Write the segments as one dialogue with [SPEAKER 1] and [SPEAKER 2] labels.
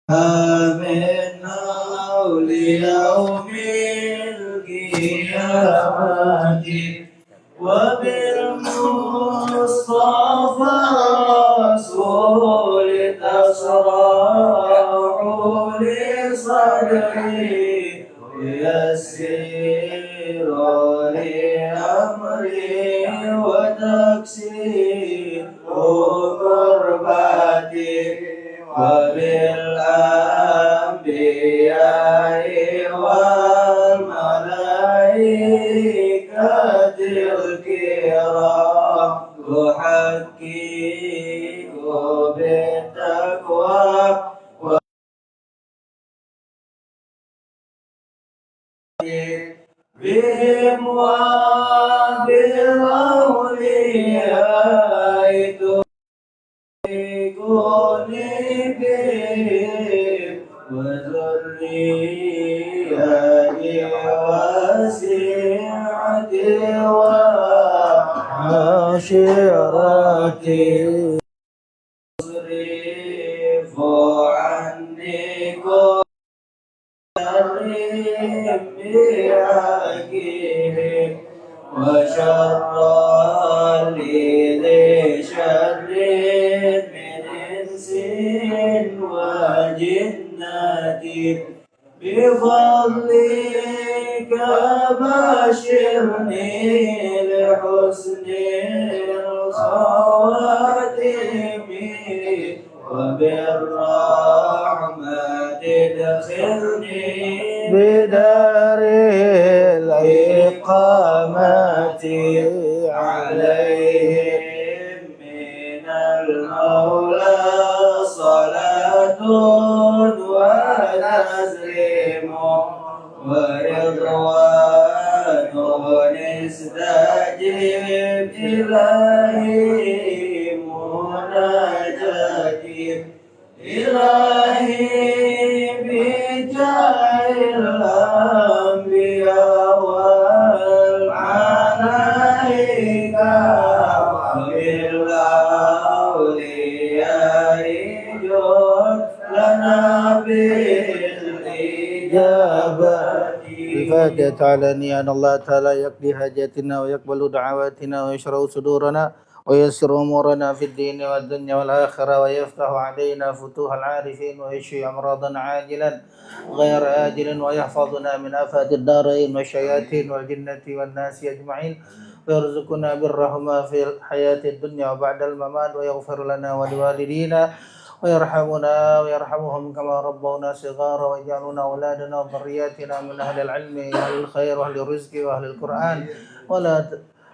[SPEAKER 1] من حول يوم القيامة وبالمصطفى رسول تشرع لصدري ويسير لأمري وتكسير كرباتي وبالأنبياء والملائكة الكرام أحقق بالتقوى بهم وبالأولياء تلقوني بهم وذريتي وسعتي وعشيرتي اصرف عني كل بحقهم وشر ذي شر من انس وجنة بفضلك بشرني لحسن الخواتم وبالرحمة ادخلني بدار الإقامة عليهم من المولى صلاة وتسليم ورضوان استجب إلهي مناجاتي إلهي بجاه الأنبياء والملائكة وبالأولياء جد لنا بالإجابة. الفاتحة تعالى أن الله تعالى يقضي حاجاتنا ويقبل دعواتنا ويشرح صدورنا ويسر أمورنا في الدين والدنيا والآخرة ويفتح علينا فتوح العارفين ويشفي أمراضنا عاجلا غير آجل ويحفظنا من آفات الدارين والشياطين والجنة والناس أجمعين ويرزقنا بالرحمة في الحياة الدنيا وبعد الممات ويغفر لنا ولوالدينا ويرحمنا ويرحمهم كما ربونا صغارا ويجعلنا أولادنا وذرياتنا من أهل العلم وأهل الخير وأهل الرزق وأهل القرآن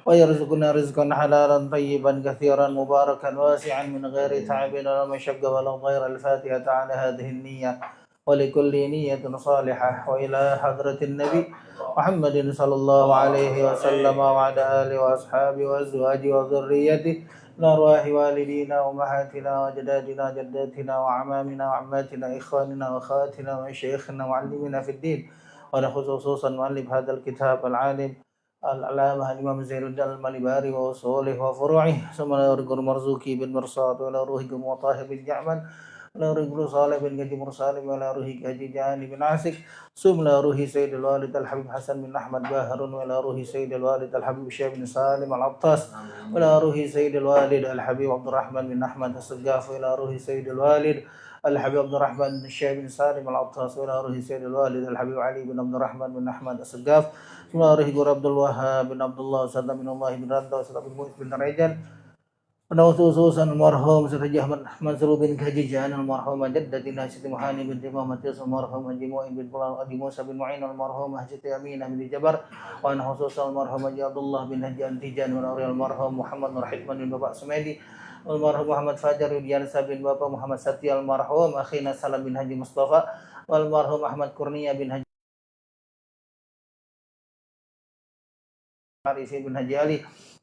[SPEAKER 1] ويرزقنا رزقا حلالا طيبا كثيرا مباركا واسعا من غير تعب ولا مشقة ولا ضير. الفاتحة على هذه النية ولكل نية صالحة وإلى حضرة النبي محمد صلى الله عليه وسلم وعلى آله وأصحابه وأزواجه وذريته لأرواح والدينا وأمهاتنا وجدادنا جداتنا وعمامنا وعماتنا إخواننا وأخواتنا وشيخنا ومعلمنا في الدين خصوصا مؤلف هذا الكتاب العالم العلامة الإمام زين الدين المالباري وأصوله وفروعه ثم لا يرجو مرزوقي بالمرصاد ولا روحكم وطاهر بالجعمل ولا رجل صالح بن جدي مرسال ولا روحي كجي جاني بن عاسك ثم لا روحي سيد الوالد الحبيب حسن بن أحمد باهر ولا روحي سيد الوالد الحبيب شيخ بن سالم العطاس ولا روحي سيد الوالد الحبيب عبد الرحمن بن أحمد السقاف ولا روحي سيد الوالد الحبيب عبد الرحمن بن الشيخ بن سالم العطاس ولا روحي سيد الوالد الحبيب علي بن عبد الرحمن بن أحمد السقاف ولا روحي عبد الوهاب بن عبد الله وسلم بن الله بن رندا وسلم بن مؤيد بن رجال ونوثوصوصا المرحوم سيد أحمد منصور بن كجيجان المرحوم جدتنا سيد محاني بن إمام متيس المرحوم جموع بن فلان أبي موسى بن معين المرحوم حجة أمين بن جبر وأن خصوصا المرحوم عبد الله بن هجي التيجان ونوري المرحوم محمد نور حكمن بن بابا سميدي والمرحوم محمد فاجر بن يانسا بن بابا محمد ساتي المرحوم أخينا سلام بن هجي مصطفى والمرحوم أحمد كورنيا بن هجي Arifin bin Haji Ali,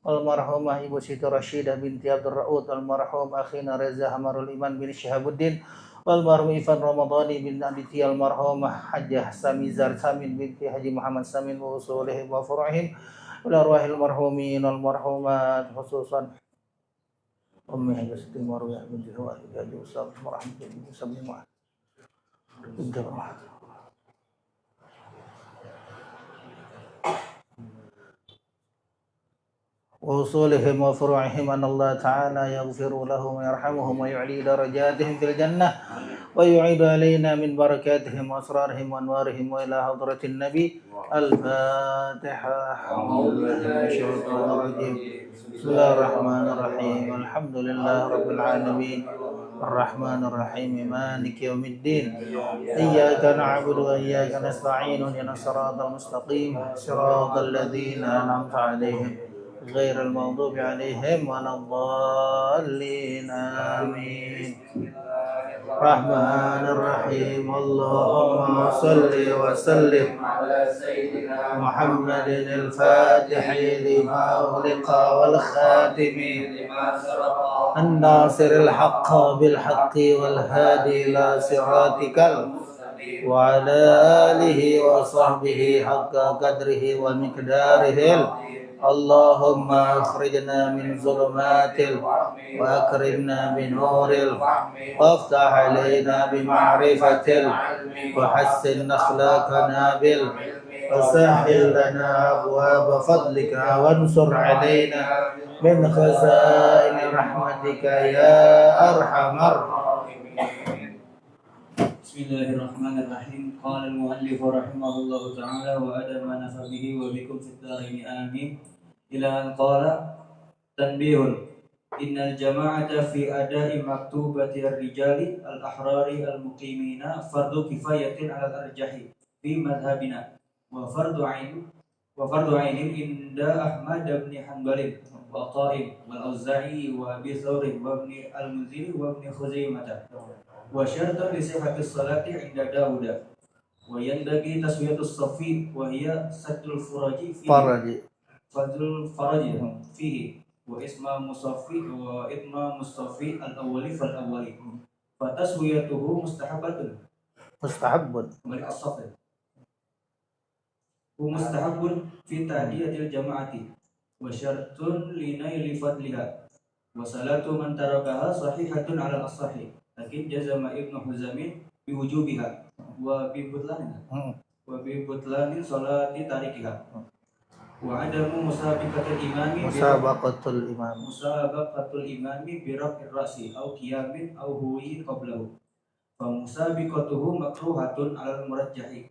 [SPEAKER 1] almarhumah Ibu Siti Rashidah binti Abdul Raud, almarhum akhina Reza Hamarul Iman bin Syihabuddin, almarhum Ivan Ramadhani bin Aditya, almarhumah Hajjah Samizar Samin binti Haji Muhammad Samin wa usulihim wa furu'ihim, wal arwahil marhumin almarhumat khususan Ummi Haji Siti Marwiyah binti Haji Usam rahmatullahi wabarakatuh. وأصولهم وفروعهم أن الله تعالى يغفر لهم ويرحمهم ويعلي درجاتهم في الجنة ويعيد علينا من بركاتهم وأسرارهم وأنوارهم وإلى حضرة النبي. الفاتحة. بسم الله الرحمن الرحيم. الحمد لله رب العالمين الرحمن الرحيم مالك يوم الدين. إياك نعبد وإياك نستعين اهدنا الصراط المستقيم صراط الذين أنعمت عليهم غير المغضوب عليهم ولا الضالين آمين. الرحمن الرحيم. اللهم صل وسلم على سيدنا محمد الفاتح لما أغلق والخاتم لما سبق الناصر الحق بالحق والهادي إلى صراطك وعلى آله وصحبه حق قدره ومقداره. اللهم أخرجنا من ظلمات وأكرمنا بنور وافتح علينا بمعرفة وحسن أخلاقنا بالعلم وسهل لنا أبواب فضلك وانصر علينا من خزائن رحمتك يا أرحم الراحمين.
[SPEAKER 2] Bismillahirrahmanirrahim. Qala al-muallif rahimahullahu ta'ala wa adama nafa bihi wa bikum fid dharain amin. Ila an qala tanbihun innal jama'ata fi ada'i maktubati ar-rijali al-ahrari al-muqimina fardu kifayatin 'ala al-arjahi fi madhhabina wa fardu 'ainin inda Ahmad bin Hanbal wa Qa'im wal Auza'i wa Abi Thawr wa Ibn al-Munzir wa Ibn Khuzaimah wa syartan li sihhatis salati 'inda Dawud wa yanbaghi taswiyatus safi wa hiya saddul faraji fihi wa isma musaffi wa itma mustafi al-awwali fal awwali fa taswiyatuhu mustahabbun malik as-safi wa mustahabbun fi tahdiyatil jama'ati wa syartun li naili fadliha wa salatu man tarakaha sahihatun 'ala as-sahih lakin jazama Ibnu Huzamin biwujubiha wa bibutlanin salati tarikiha wa adamu musabaqatul imami bi raf'ir ra'si aw qiyamin aw huwi qablahu fa musabiqatuhu makruhatun 'alal murajjahi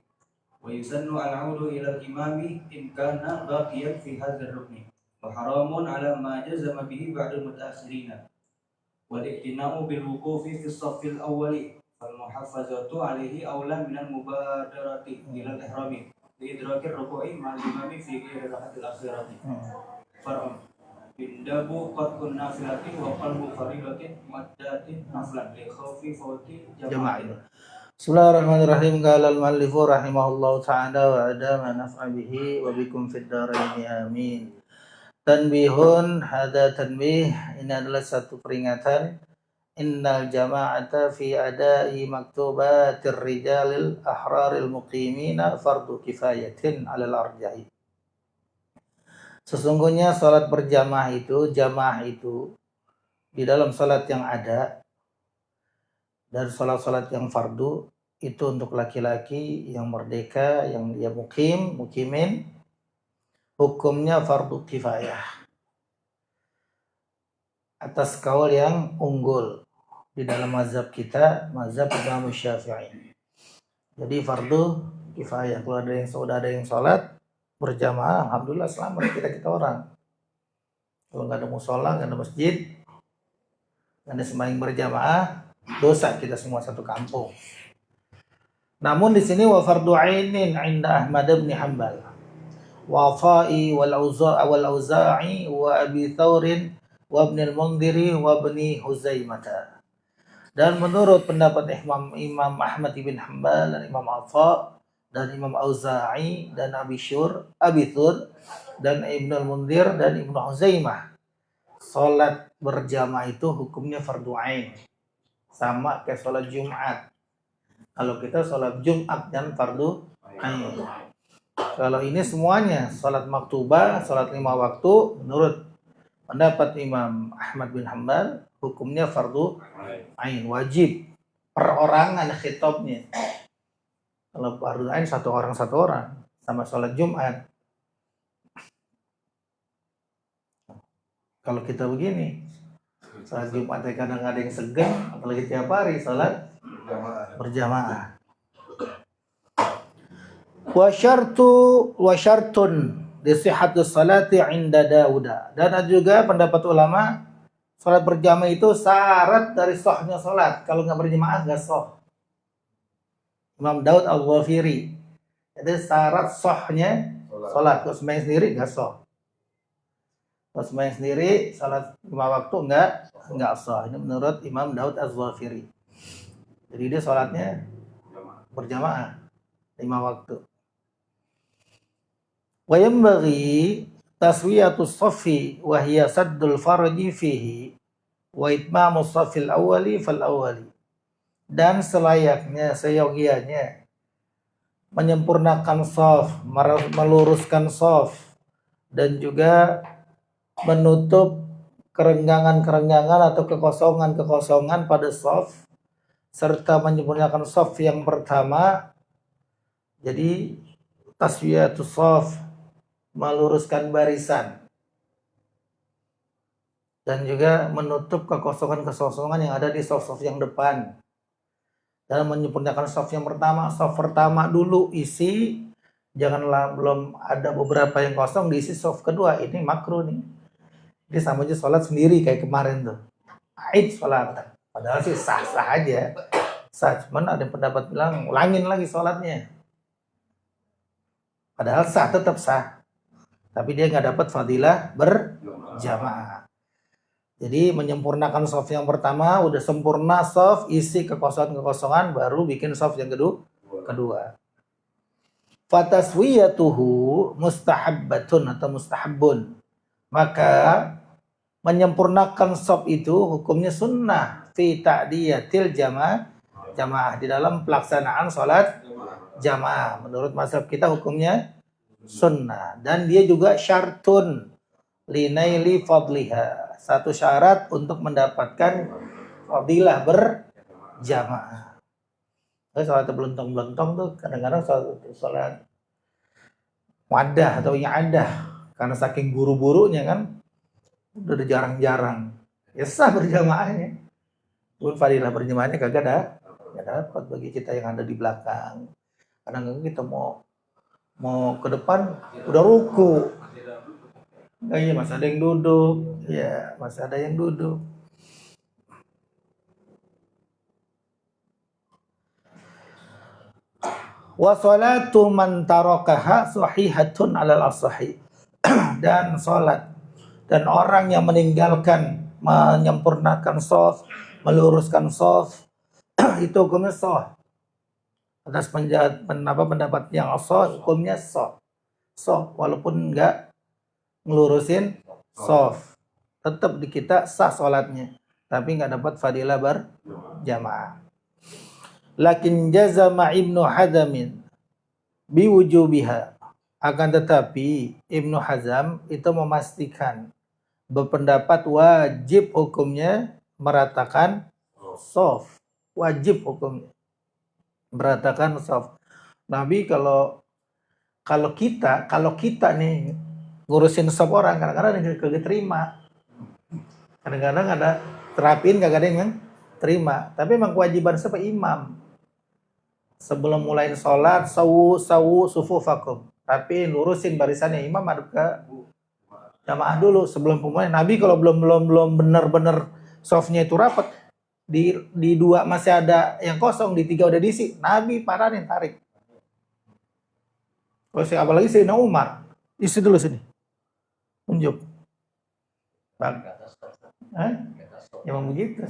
[SPEAKER 2] wa yusannu al-'audu ila al-imami in kana baqiyan fi hadzal rukni wa haramun 'ala ma jazama bihi ba'dul mutaakhirina wal iktina'u bil wuqufi fi as-saffil awwali fal muhafazatu 'alaihi awla min al-mubadarati ila al-ihrami idrakir ruku'i ma'al imami fi qira'atil akhirati far'un bindabu qat'un nafilatin wa qalbu faridatin maddatin naflan li khawfi fawti jama'in.
[SPEAKER 1] Bismillahirrahmanirrahim. Qala al-muallifu rahimahullahu ta'ala wa adama naf'a bihi wa bikum fid dharain amin. Tanbihun, hadza tanbih, ini adalah satu peringatan. Innal jama'ata fi ada'i maktubatir rijalil ahraril muqimina fardu kifayatin 'alal arjahi. Sesungguhnya salat berjamaah itu, jamaah itu di dalam salat yang ada dan salat-salat yang fardu itu untuk laki-laki yang merdeka, yang dia mukimin, hukumnya fardu kifayah atas kaul yang unggul di dalam mazhab kita, mazhab Imam Syafi'i. Jadi fardu kifayah. Kalau sudah ada yang sholat berjamaah, alhamdulillah selamat kita orang. Kalau nggak ada musola, nggak ada masjid, nggak ada sembahyang berjamaah, dosa kita semua satu kampung. Namun di sini wa fardu ainin 'inda Ahmad bin Hanbal wa Fa'i wal Auza'i wa Abi Thawr wa Ibn al-Munziri wa Ibn Khuzaimah. Dan menurut pendapat Imam Ahmad bin Hanbal dan Imam Atha dan Imam Auza'i dan Abi Thawr dan Ibn al-Munzir dan Ibn Khuzaimah, salat berjamaah itu hukumnya fardu ain, sama kayak salat Jumat. Kalau kita salat Jumat dan fardu ain. Kalau ini semuanya salat maktubah, salat 5 waktu, menurut pendapat Imam Ahmad bin Hanbal hukumnya fardu ain, wajib, perorangan khitabnya. Kalau fardu ain satu orang sama sholat Jumat. Kalau kita begini, sholat Jumat kadang ada yang segan, apalagi tiap hari sholat berjamaah. Wa syartun li sihhatis salati 'inda Daud. Dan ada juga pendapat ulama, sholat berjamaah itu syarat dari sahnya sholat. Kalau nggak berjamaah nggak sah. Imam Daud Al-Ghafiri. Itu syarat sahnya sholat. Kalau sembahyang sendiri nggak sah. Kalau sembahyang sendiri sholat 5 waktu nggak sah. Ini menurut Imam Daud Al-Ghafiri. Jadi dia sholatnya berjamaah 5 waktu. Wa yanbaghi taswiyatus shaffi wa hiya saddul farji fihi wa itmamus shaffil awwali fal awwali. Dan selayaknya, seyogianya menyempurnakan shaf, meluruskan shaf, dan juga menutup kerenggangan-kerenggangan atau kekosongan-kekosongan pada shaf, serta menyempurnakan shaf yang pertama. Jadi taswiyatus shaf, meluruskan barisan, dan juga menutup kekosongan-kekosongan yang ada di shaf-shaf yang depan. Dan menyempurnakan shaf yang pertama, shaf pertama dulu isi, janganlah belum ada beberapa yang kosong diisi shaf kedua. Ini makruh nih. Ini sama aja sholat sendiri kayak kemarin tuh. Aid sholat. Padahal sih sah-sah aja. Sah, cuman ada pendapat bilang ulangin lagi sholatnya. Padahal sah, tetap sah. Tapi dia nggak dapat fadilah berjamaah. Jadi menyempurnakan shaf yang pertama, udah sempurna shaf, isi kekosongan-kekosongan, baru bikin shaf yang kedua. Fataswiyatuhu mustahabbatun atau mustahabbun. Maka menyempurnakan shaf itu hukumnya sunnah fi ta'diyatil jamaah di dalam pelaksanaan sholat jamaah. Menurut mazhab kita hukumnya sunnah, dan dia juga syartun linaili fadliha, satu syarat untuk mendapatkan fadilah berjamaah. Sholat belentong-belentong tuh kadang-kadang sholat wadah atau i'adah, karena saking buru-burunya kan udah jarang-jarang. Ya sah berjamaahnya. Pun fadilah berjamaahnya kagak dapat bagi kita yang ada di belakang. Kadang-kadang kita mau ke depan udah ruku. Iya, masih ada yang duduk. Ya, masih ada yang duduk. Wa salatu man tarakaha sahihatun alal asahi. Dan salat dan orang yang meninggalkan menyempurnakan shaf, meluruskan shaf, itu hukumnya sah. Atas pendapat yang sah, hukumnya sah. Sah walaupun enggak ngelurusin shaf, tetap di kita sah sholatnya, tapi nggak dapat fadilah berjamaah. Lakin jazama Ibnu Hazm biwujubiha, akan tetapi Ibnu Hazm itu memastikan, berpendapat wajib hukumnya meratakan shaf, wajib hukumnya meratakan shaf. Nabi kalau kita nih ngurusin shaf orang, kadang-kadang ada yang kagak terima, kadang-kadang ada terapin kagak ada yang terima. Tapi memang kewajiban siapa? Imam. Sebelum mulai sholat, sawu sufufakum, tapi lurusin barisannya. Imam ada ke jamaah dulu sebelum pemulai. Nabi kalau belum benar-benar shafnya itu rapat, di 2 masih ada yang kosong, di 3 udah diisi, Nabi parahin, tarik. Apalagi Sayyidina Umar, isi dulu sini. Unjuk. Bang. Emang begitu.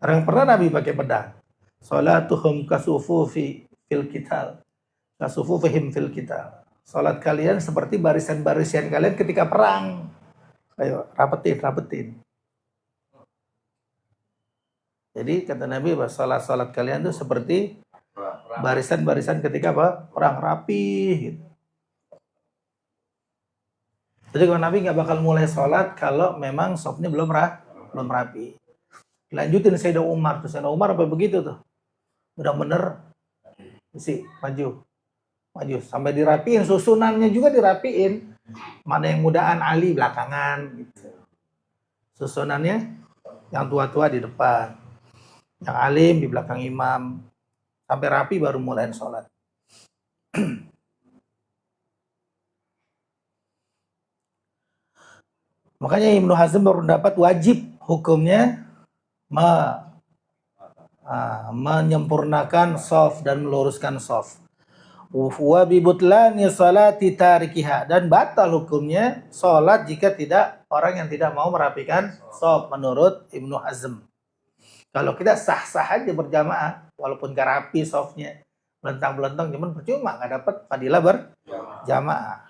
[SPEAKER 1] Orang pernah Nabi pakai pedang. Salatuhum kasufufi fil qital. Kasufufihim fil qital. Salat kalian seperti barisan-barisan kalian ketika perang. Ayo, rapetin. Jadi kata Nabi bahwa salat kalian itu seperti barisan-barisan ketika perang, rapi gitu. Jadi kalau Nabi nggak bakal mulai sholat kalau memang shafnya belum rapi. Lanjutin Sayyidina Umar. Tuh Sayyidina Umar apa begitu tuh. Benar-benar sih maju sampai dirapiin, susunannya juga dirapiin. Mana yang mudaan Ali belakangan gitu. Susunannya yang tua-tua di depan, yang alim di belakang imam, sampai rapi baru mulai sholat. Makanya Ibnu Hazm berpendapat wajib hukumnya menyempurnakan shaf dan meluruskan shaf. Wa bi butlani salati tarikiha, dan batal hukumnya salat jika tidak orang yang tidak mau merapikan shaf menurut Ibnu Hazm. Kalau kita sah-sah aja berjamaah walaupun gak rapi shafnya, belentang-belentang, cuman percuma nggak dapat fadilah berjamaah.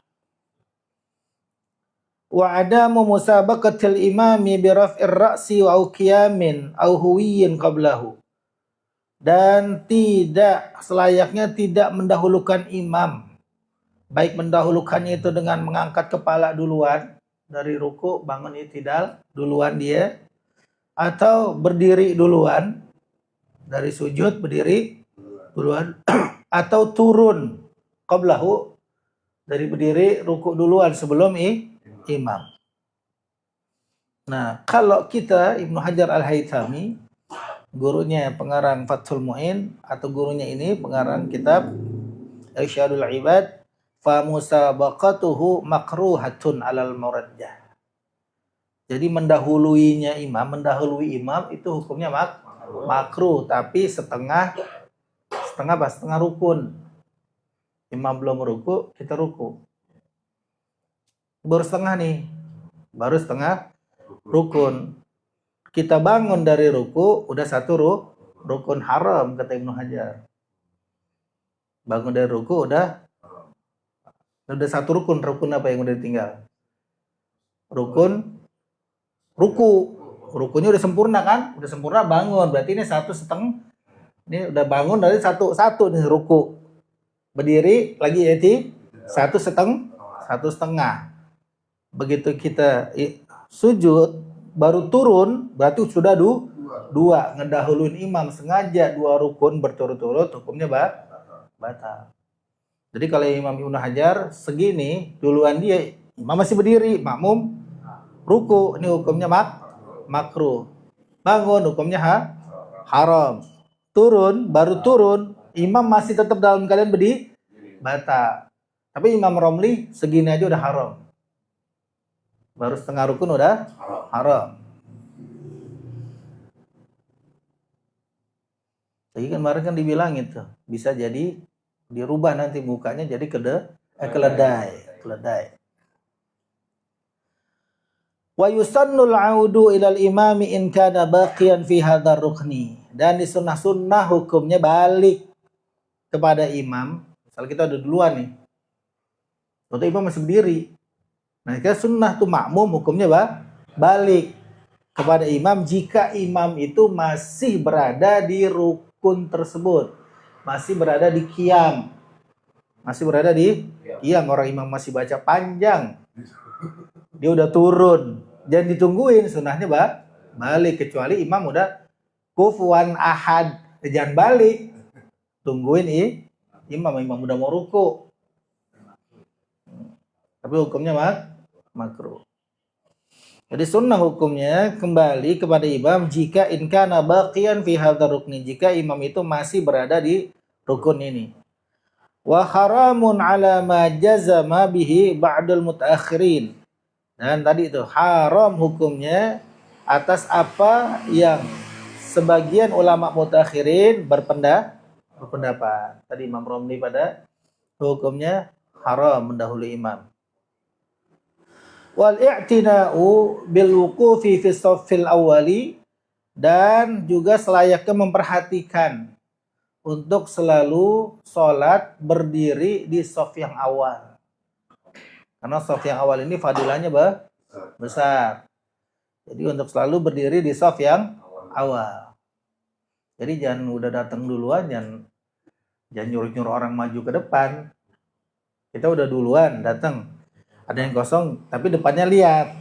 [SPEAKER 1] Wa adamu musabaqatil imami bi raf'ir ra'si wa qiyamin aw huwiyyin qablahu. Dan tidak selayaknya tidak mendahulukan imam. Baik mendahulukannya itu dengan mengangkat kepala duluan dari ruku, bangun i'tidal duluan dia, atau berdiri duluan dari sujud, berdiri duluan atau turun qablahu, dari berdiri ruku duluan sebelum imam. Nah, kalau kita Ibnu Hajar Al-Haythami, gurunya pengarang Fathul Mu'in, atau gurunya ini pengarang kitab Irsyadul Ibad, fa musabaqatuhu makruhatun alal murajjah. Jadi mendahului imam itu hukumnya makruh, tapi setengah rukun. Imam belum ruku, kita ruku. Baru setengah rukun. Kita bangun dari ruku, udah satu rukun haram, kata Ibnu Hajar. Bangun dari ruku udah satu rukun. Rukun apa yang udah ditinggal? Rukunya udah sempurna kan? Udah sempurna bangun, berarti ini satu setengah. Ini udah bangun dari satu nih ruku. Berdiri lagi satu setengah. Begitu kita sujud baru turun, berarti sudah dua. Ngedahuluin imam sengaja dua rukun berturut-turut, hukumnya batal. Jadi kalau Imam Ibnu Hajar segini duluan dia, imam masih berdiri, makmum ruku, ini hukumnya makruh. Bangun hukumnya haram. Baru turun, imam masih tetap dalam keadaan berdiri, batal. Tapi Imam Romli segini aja udah haram. Baru setengah rukun udah haram. Jadi kemarin kan dibilang itu bisa jadi dirubah nanti mukanya jadi keledai. Wa yusannul audu ilal imami in kana baqiyan fi hadzal rukni. Dan di sunnah hukumnya balik kepada imam. Misal kita udah duluan nih, atau imam masih berdiri. Nah, kita sunnah tuh makmum hukumnya balik kepada imam jika imam itu masih berada di rukun tersebut, masih berada di qiyam, orang imam masih baca panjang, dia udah turun, jangan ditungguin, sunnahnya balik, kecuali imam udah kufuwan ahad, jangan balik, tungguin imam udah mau ruku. Tapi hukumnya makruh. Jadi sunnah hukumnya kembali kepada imam jika in kana baqiyan fi hadzal rukni, jika imam itu masih berada di rukun ini. Wa haramun ala ma jazama bihi ba'dul mutaakhirin. Dan tadi itu haram hukumnya atas apa yang sebagian ulama mutaakhirin berpendapat. Tadi Imam Romli pada hukumnya haram mendahului imam. Wal i'tina'u bil wuqufi fi shaffil awwali, dan juga selayaknya memperhatikan untuk selalu sholat berdiri di shaf yang awal. Karena shaf yang awal ini fadilahnya besar. Jadi untuk selalu berdiri di shaf yang awal. Jadi jangan udah datang duluan, jangan nyuruh-nyuruh orang maju ke depan. Kita udah duluan datang. Ada yang kosong, tapi depannya lihat.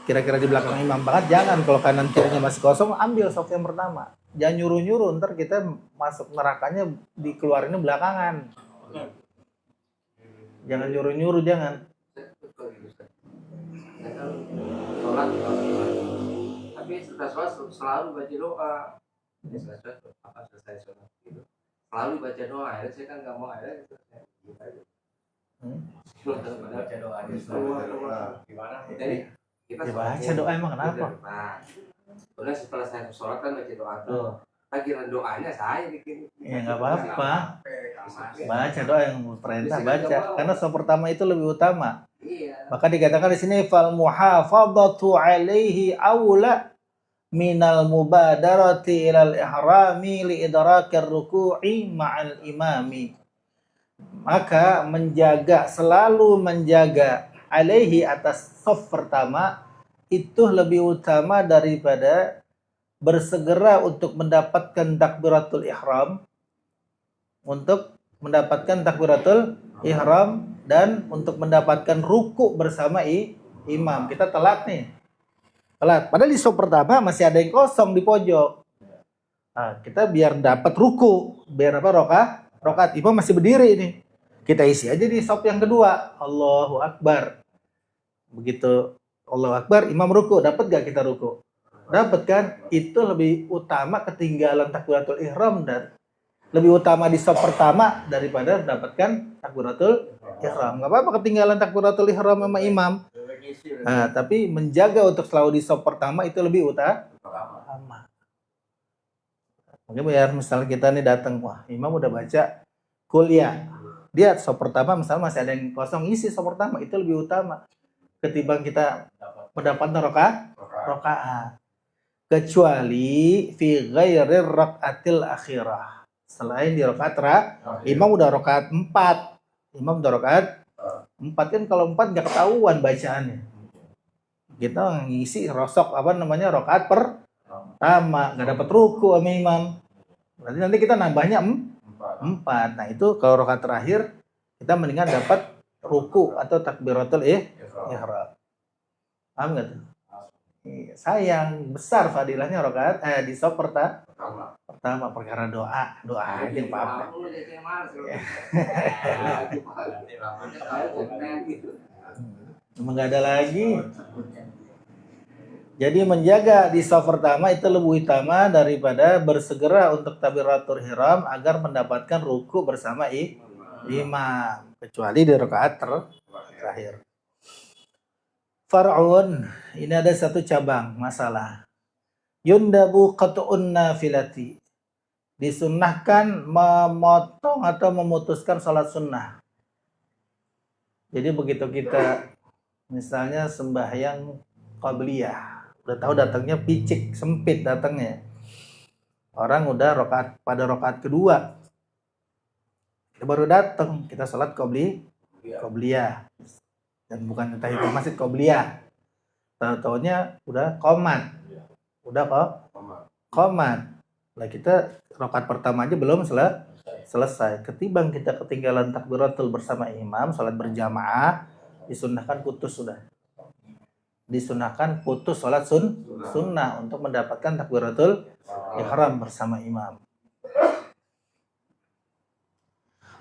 [SPEAKER 1] kira-kira di belakang imam banget, jangan. Kalau kanan kirinya masih kosong, ambil saf yang pertama. Jangan nyuruh-nyuruh, ntar kita masuk nerakanya dikeluarinnya belakangan. Jangan nyuruh-nyuruh, jangan.
[SPEAKER 3] Sholat, tapi setelah sholat selalu baca doa. Selesai sholat gitu, selalu baca doa. Akhirnya saya kan nggak mau, akhirnya baca doa gimana? Jadi kita
[SPEAKER 1] baca doa emang kenapa?
[SPEAKER 3] Udah setelah saya sholat kan baca doa tuh. Akhirnya doanya saya bikin.
[SPEAKER 1] Ya nggak apa-apa. Baca doa yang perintah baca. Karena saf pertama itu lebih utama.
[SPEAKER 3] Iya.
[SPEAKER 1] Maka dikatakan di sini fal muhafadzatu alaihi aula minal mubadarati ilal ihrami li idrakir ruku'i ma'al imami. Maka selalu menjaga alaihi atas saf pertama itu lebih utama daripada bersegera untuk mendapatkan takbiratul ihram, dan untuk mendapatkan ruku bersama imam. Kita telat nih. Padahal di saf pertama masih ada yang kosong di pojok. Nah, kita biar dapat ruku, biar rokaat imam masih berdiri nih. Kita isi aja di saf yang kedua. Allahu Akbar. Begitu Allahu Akbar, imam ruku, dapat gak kita ruku? Dapat kan? Itu lebih utama ketinggalan takbiratul ihram dan lebih utama di saf pertama daripada mendapatkan takbiratul ihram. Gak apa-apa ketinggalan takbiratul ihram sama imam. Nah, tapi menjaga untuk selalu di saf pertama itu lebih utama. Mungkin biar misalnya kita nih datang, wah imam udah baca kuliah. Dia saf pertama misalnya masih ada yang kosong, isi saf pertama itu lebih utama ketimbang kita mendapatkan rakaat. Kecuali fi ghairi rakaatil akhirah. Selain di rakaat imam udah rakaat 4. Imam udah rakaat 4 kan, kalau 4 enggak ketahuan bacaannya. Kita ngisi rakaat pertama, enggak dapat ruku sama imam. Berarti nanti kita nambahnya 4. Nah, itu kalau rakaat terakhir kita mendingan dapat ruku atau takbiratul ihram. Paham enggak tuh? Sayang besar fadilahnya rakaat di saf pertama perkara doa aja Pak. Emang nggak ada lagi. Jadi menjaga di saf pertama itu lebih utama daripada bersegera untuk takbiratul ihram agar mendapatkan ruku bersama imam, kecuali di rakaat terakhir. Far'un, ini ada satu cabang masalah. Yundabu qat'un nafilati. Disunnahkan memotong atau memutuskan sholat sunnah. Jadi begitu kita misalnya sembahyang qabliyah, udah tahu datangnya picik, sempit datangnya. Orang udah pada rakaat kedua. Kita baru datang, kita sholat qabliyah. Dan bukan tahiyatul masjid qabliyah. Tahu-taunya udah qomat. Lah kita rakaat pertama aja belum selesai. Ketimbang kita ketinggalan takbiratul bersama imam, salat berjamaah, disunahkan putus salat sunnah untuk mendapatkan takbiratul ihram bersama imam.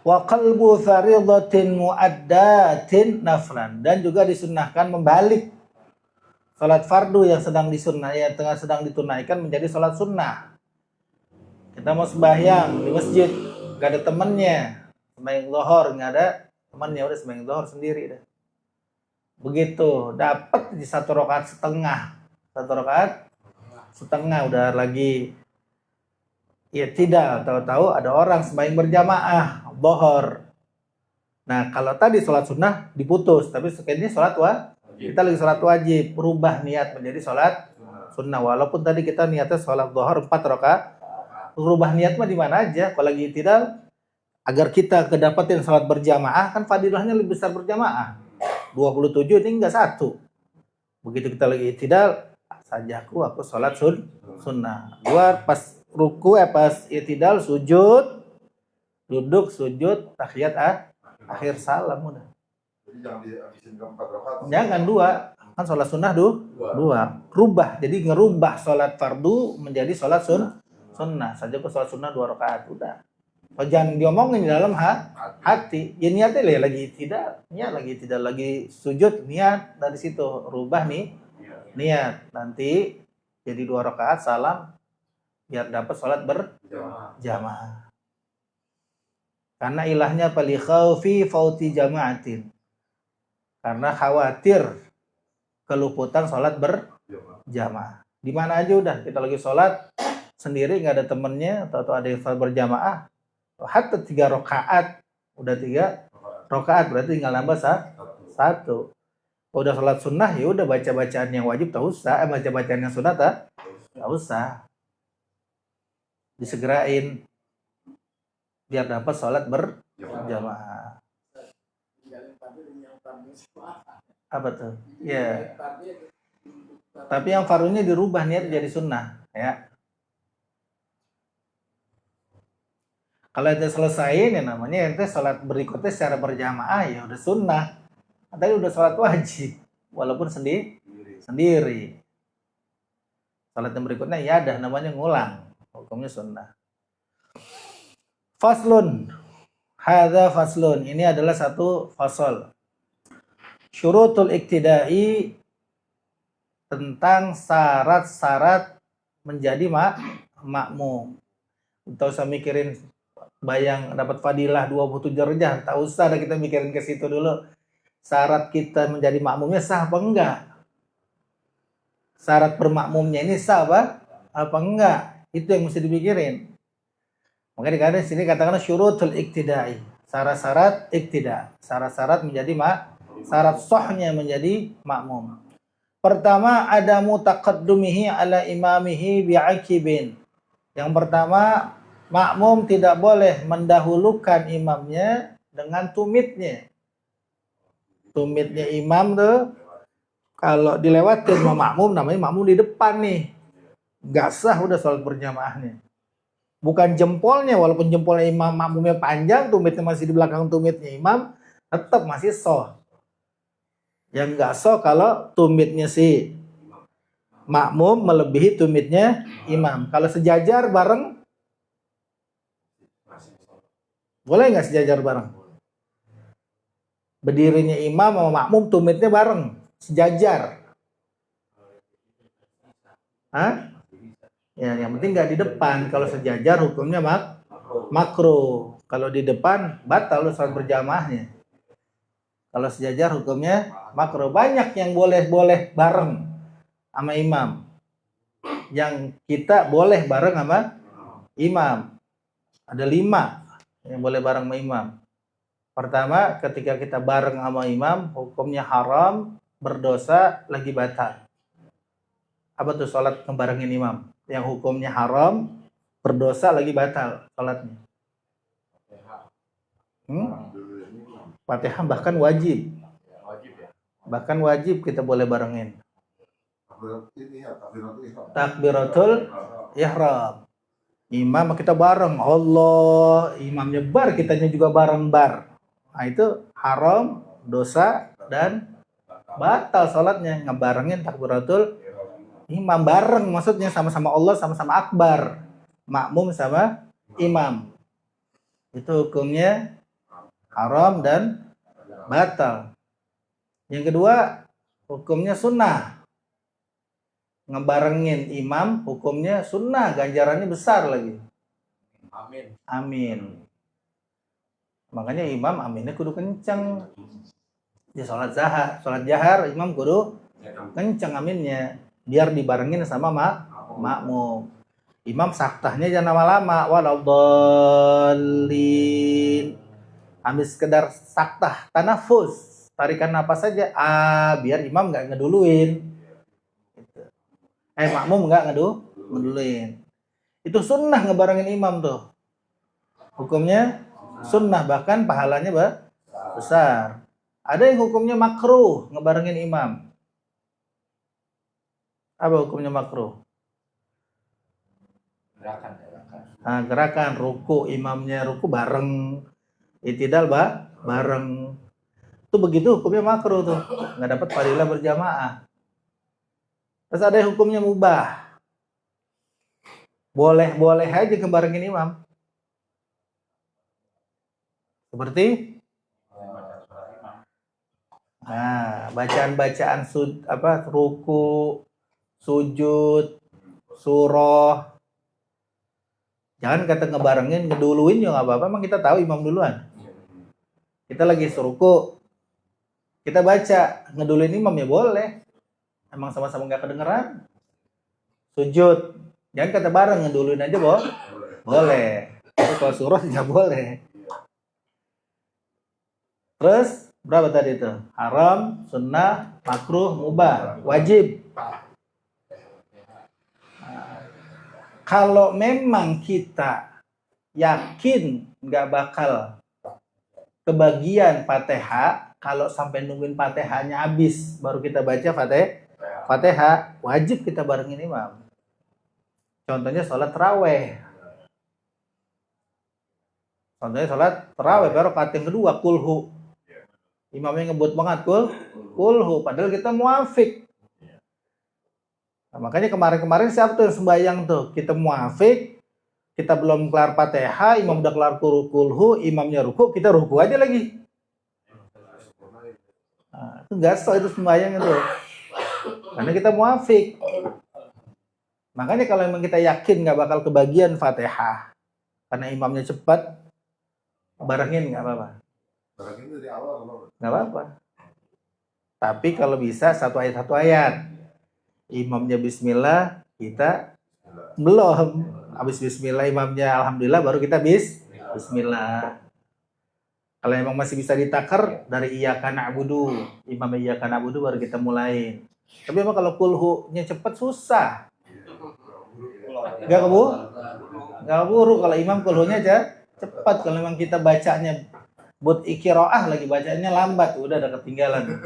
[SPEAKER 1] Wa qalbu faridatin muaddatin naflan, dan juga disunnahkan membalik salat fardu yang sedang ditunaikan menjadi salat sunnah. Kita mau sembahyang di masjid, gak ada temennya, sembahyang zuhur nggak ada temannya, udah sembahyang zuhur sendiri dah. Begitu dapat di satu rakaat setengah udah lagi tidak tahu-tahu ada orang sembahyang berjamaah zuhur. Nah, kalau tadi sholat sunnah diputus, tapi sekarang ini kita lagi sholat wajib, berubah niat menjadi sholat sunnah. Walaupun tadi kita niatnya sholat zuhur 4 rakaat, berubah niat mah di mana aja. Kalau lagi tidak, agar kita kedapatin sholat berjamaah, kan fadilahnya lebih besar berjamaah. 27 ini enggak 1. Begitu kita lagi tidak, sajaku aku sholat sunnah. Gua pas ruku pas i'tidal sujud, duduk sujud tahiyat akhir salam udah.
[SPEAKER 4] Jadi jangan dihabisin ke 4 rakaat.
[SPEAKER 1] Jangan 2. Kan sholat sunnah dua. Rubah. Jadi ngerubah sholat fardu menjadi sholat sunnah. Saja kok sholat sunnah 2 rakaat. Udah. Oh, jangan diomongin di dalam hati. Ya niatnya lagi tidak. Niat lagi tidak. Lagi sujud. Niat dari situ. Rubah nih. Niat. Nanti jadi 2 rakaat salam. Biar dapat sholat berjamaah. Karena ilahnya pali khawfi fauti jama'atin. Karena khawatir keluputan sholat berjamaah. Di mana aja udah kita lagi sholat sendiri nggak ada temennya atau ada yang sholat berjamaah. Hatta 3 rakaat udah 3 rakaat berarti tinggal nambah 1. Kalau udah sholat sunnah ya udah baca bacaan yang wajib tak usah, baca bacaan yang sunnah tak usah. Disegerain biar dapat sholat berjamaah. Apa tuh? Ya. Tapi yang fardunya dirubah niat jadi sunnah, ya. Kalau itu selesai, ya namanya ente sholat berikutnya secara berjamaah ya udah sunnah. Tadi udah sholat wajib, walaupun sendiri. Sholat yang berikutnya ya ada namanya ngulang. Hukumnya sunnah. Faslun. Hadza faslun. Ini adalah satu fasal. Syurutul iktidai tentang syarat-syarat menjadi makmum. Enggak usah mikirin bayang dapat fadilah 27 derajat. Tak usah ada kita mikirin ke situ dulu. Syarat kita menjadi makmumnya sah apa enggak? Syarat bermakmumnya ini sah apa enggak? Itu yang mesti dipikirin. Makanya di sini katakan syurutul iktidai. Syarat-syarat iktida. Syarat-syarat menjadi syarat sahnya menjadi makmum. Pertama ada mutaqaddumihi ala imamihi bi'akibin. Yang pertama, makmum tidak boleh mendahulukan imamnya dengan tumitnya. Tumitnya imam tuh kalau dilewatin sama makmum namanya makmum di depan nih. Gak sah udah sholat berjamaahnya. Bukan jempolnya, walaupun jempolnya imam makmumnya panjang, tumitnya masih di belakang tumitnya imam, tetap masih sah. Yang gak sah kalau tumitnya si makmum melebihi tumitnya imam. Kalau sejajar bareng, boleh nggak sejajar bareng? Berdirinya imam sama makmum tumitnya bareng, sejajar. Hah? Ya, yang penting nggak di depan. Kalau sejajar hukumnya makruh. Kalau di depan batal sholat berjamaahnya. Kalau sejajar hukumnya makruh. Banyak yang boleh bareng sama imam. Yang kita boleh bareng sama imam. Ada 5 yang boleh bareng sama imam. Pertama, ketika kita bareng sama imam, hukumnya haram, berdosa, lagi batal. Apa tuh sholat ngebarengin imam? Yang hukumnya haram, berdosa, lagi batal sholatnya. Fatihah bahkan wajib. Bahkan wajib kita boleh barengin. Takbiratul ihram. Imam kita bareng. Allah, imamnya bar, kitanya juga bareng bar. Nah itu haram, dosa, dan batal sholatnya. Ngebarengin takbiratul imam bareng, maksudnya sama-sama Allah, sama-sama akbar. Makmum sama imam. Itu hukumnya haram dan batal. Yang kedua, hukumnya sunnah. Ngebarengin imam, hukumnya sunnah, ganjarannya besar lagi. Amin. Makanya imam aminnya kudu kencang. Di sholat jahar, imam kudu kencang aminnya. Biar dibarengin sama makmum. Imam saktahnya jangan lama-lama. Waladdallin. Ambil sekedar saktah, tanafus. Tarikan napas saja. Biar imam nggak ngeduluin. Makmum nggak ngeduluin. Itu sunnah ngebarengin imam tuh. Hukumnya sunnah, bahkan pahalanya besar. Ada yang hukumnya makruh ngebarengin imam. Apa hukumnya makruh? Gerakan ruku, imamnya ruku bareng, i'tidal bareng. Itu begitu hukumnya makruh tuh, nggak dapat fadilah berjamaah. Terus ada yang hukumnya mubah. Boleh-boleh aja ngebarengin imam. Seperti bacaan-bacaan ruku, sujud, surah. Jangan kata ngebarengin, ngeduluin juga nggak apa-apa. Emang kita tahu imam duluan. Kita lagi suruku, kita baca, ngeduluin imam ya boleh. Emang sama-sama nggak kedengeran. Sujud, jangan kata bareng, ngeduluin aja boleh. Tapi kalau surah nggak boleh. Terus berapa tadi itu? Haram, sunnah, makruh, mubah, wajib. Kalau memang kita yakin nggak bakal kebagian Fatihah, kalau sampai nungguin Fatihahnya habis baru kita baca Fatihah, wajib kita barengin imam. Contohnya sholat taraweh. Baru rakaat yang kedua kulhu. Imamnya ngebut banget kulhu, padahal kita muafik. Nah, makanya kemarin siapa tuh yang sembahyang tuh? Kita muafik, kita belum kelar Fatihah, imam udah kelar kulhu, imamnya ruku, kita ruku aja lagi. Nah, itu nggak sah itu sembahyang itu. Karena kita muafik. Makanya kalau memang kita yakin nggak bakal kebagian Fatihah, karena imamnya cepat, barengin nggak apa-apa.
[SPEAKER 4] Barangkali dari awal
[SPEAKER 1] Nggak apa-apa. Tapi kalau bisa satu ayat. Imamnya bismillah, kita belum. Habis bismillah imamnya alhamdulillah baru kita bismillah. Kalau emang masih bisa ditakar dari iyyaka na'budu, imamnya iyyaka na'budu baru kita mulai. Tapi emang kalau kulhunya cepat susah. Nggak keburu kalau imam kulhunya aja cepat. Kalau memang kita bacanya buat iqiraah lagi bacanya lambat, udah ada ketinggalan.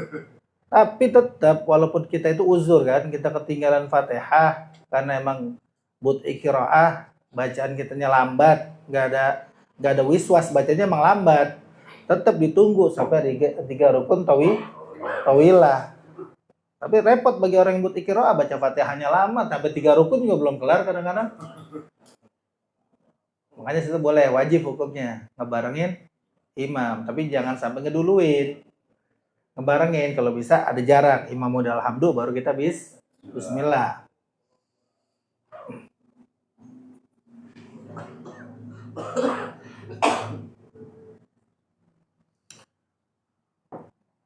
[SPEAKER 1] Tapi tetap walaupun kita itu uzur kan, kita ketinggalan Fatihah karena emang buat iqiraah bacaan kitanya lambat, nggak ada wiswas, bacanya emang lambat. Tetap ditunggu sampai tiga rukun tawilah. Tapi repot bagi orang yang buat iqiraah baca Fatihahnya lama, sampai 3 rukun juga belum kelar kadang-kadang. Makanya situ boleh, wajib hukumnya ngebarengin imam, tapi jangan sampai ngeduluin. Ngebarengin, kalau bisa ada jarak, imam udah alhamdulillah baru kita bismillah.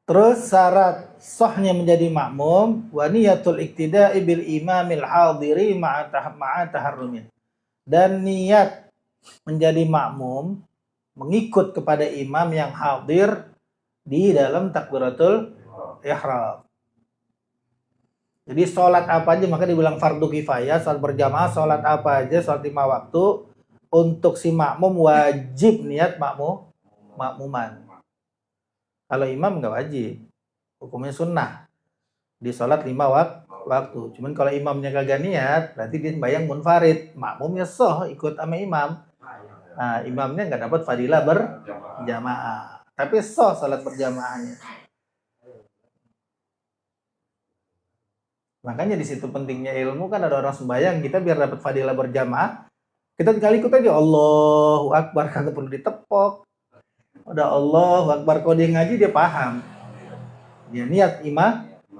[SPEAKER 1] Terus syarat sahnya menjadi makmum wa niyatul iktida'i bil imamil hadiri ma'a taharrumin. Dan niat menjadi makmum mengikut kepada imam yang hadir di dalam takbiratul ihram. Jadi sholat apa aja maka dibilang fardu kifayah, sholat berjamaah, sholat apa aja, sholat 5 waktu untuk si makmum wajib niat makmuman. Kalau imam nggak wajib, hukumnya sunnah di sholat 5 waktu. Cuman kalau imamnya kagak niat, berarti dia sembahyang munfarid, makmumnya sah ikut sama imam. Nah, imamnya nggak dapat fadilah berjamaah, tapi sah salat berjamaahnya. Makanya di situ pentingnya ilmu, kan ada orang sembahyang, kita biar dapat fadilah berjamaah, kita tinggal ikut aja Allahu Akbar, kagak perlu ditepok. Udah Allahu Akbar, kalau dia ngaji dia paham, dia niat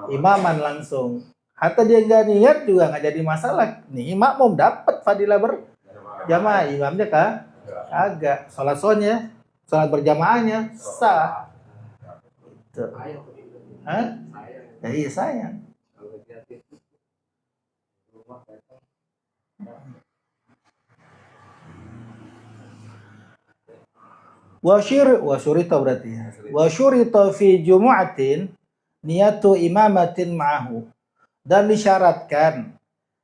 [SPEAKER 1] imaman langsung. Hatta dia nggak niat juga nggak jadi masalah. Nih makmum dapat fadilah berjamaah, imamnya kagak. Sholat berjamaahnya sah. Gitu. Hah? Ya iya sayang. Wasyurita berarti ya. Wasyurita fi jumu'atin niyatu imamatin ma'ahu. Dan disyaratkan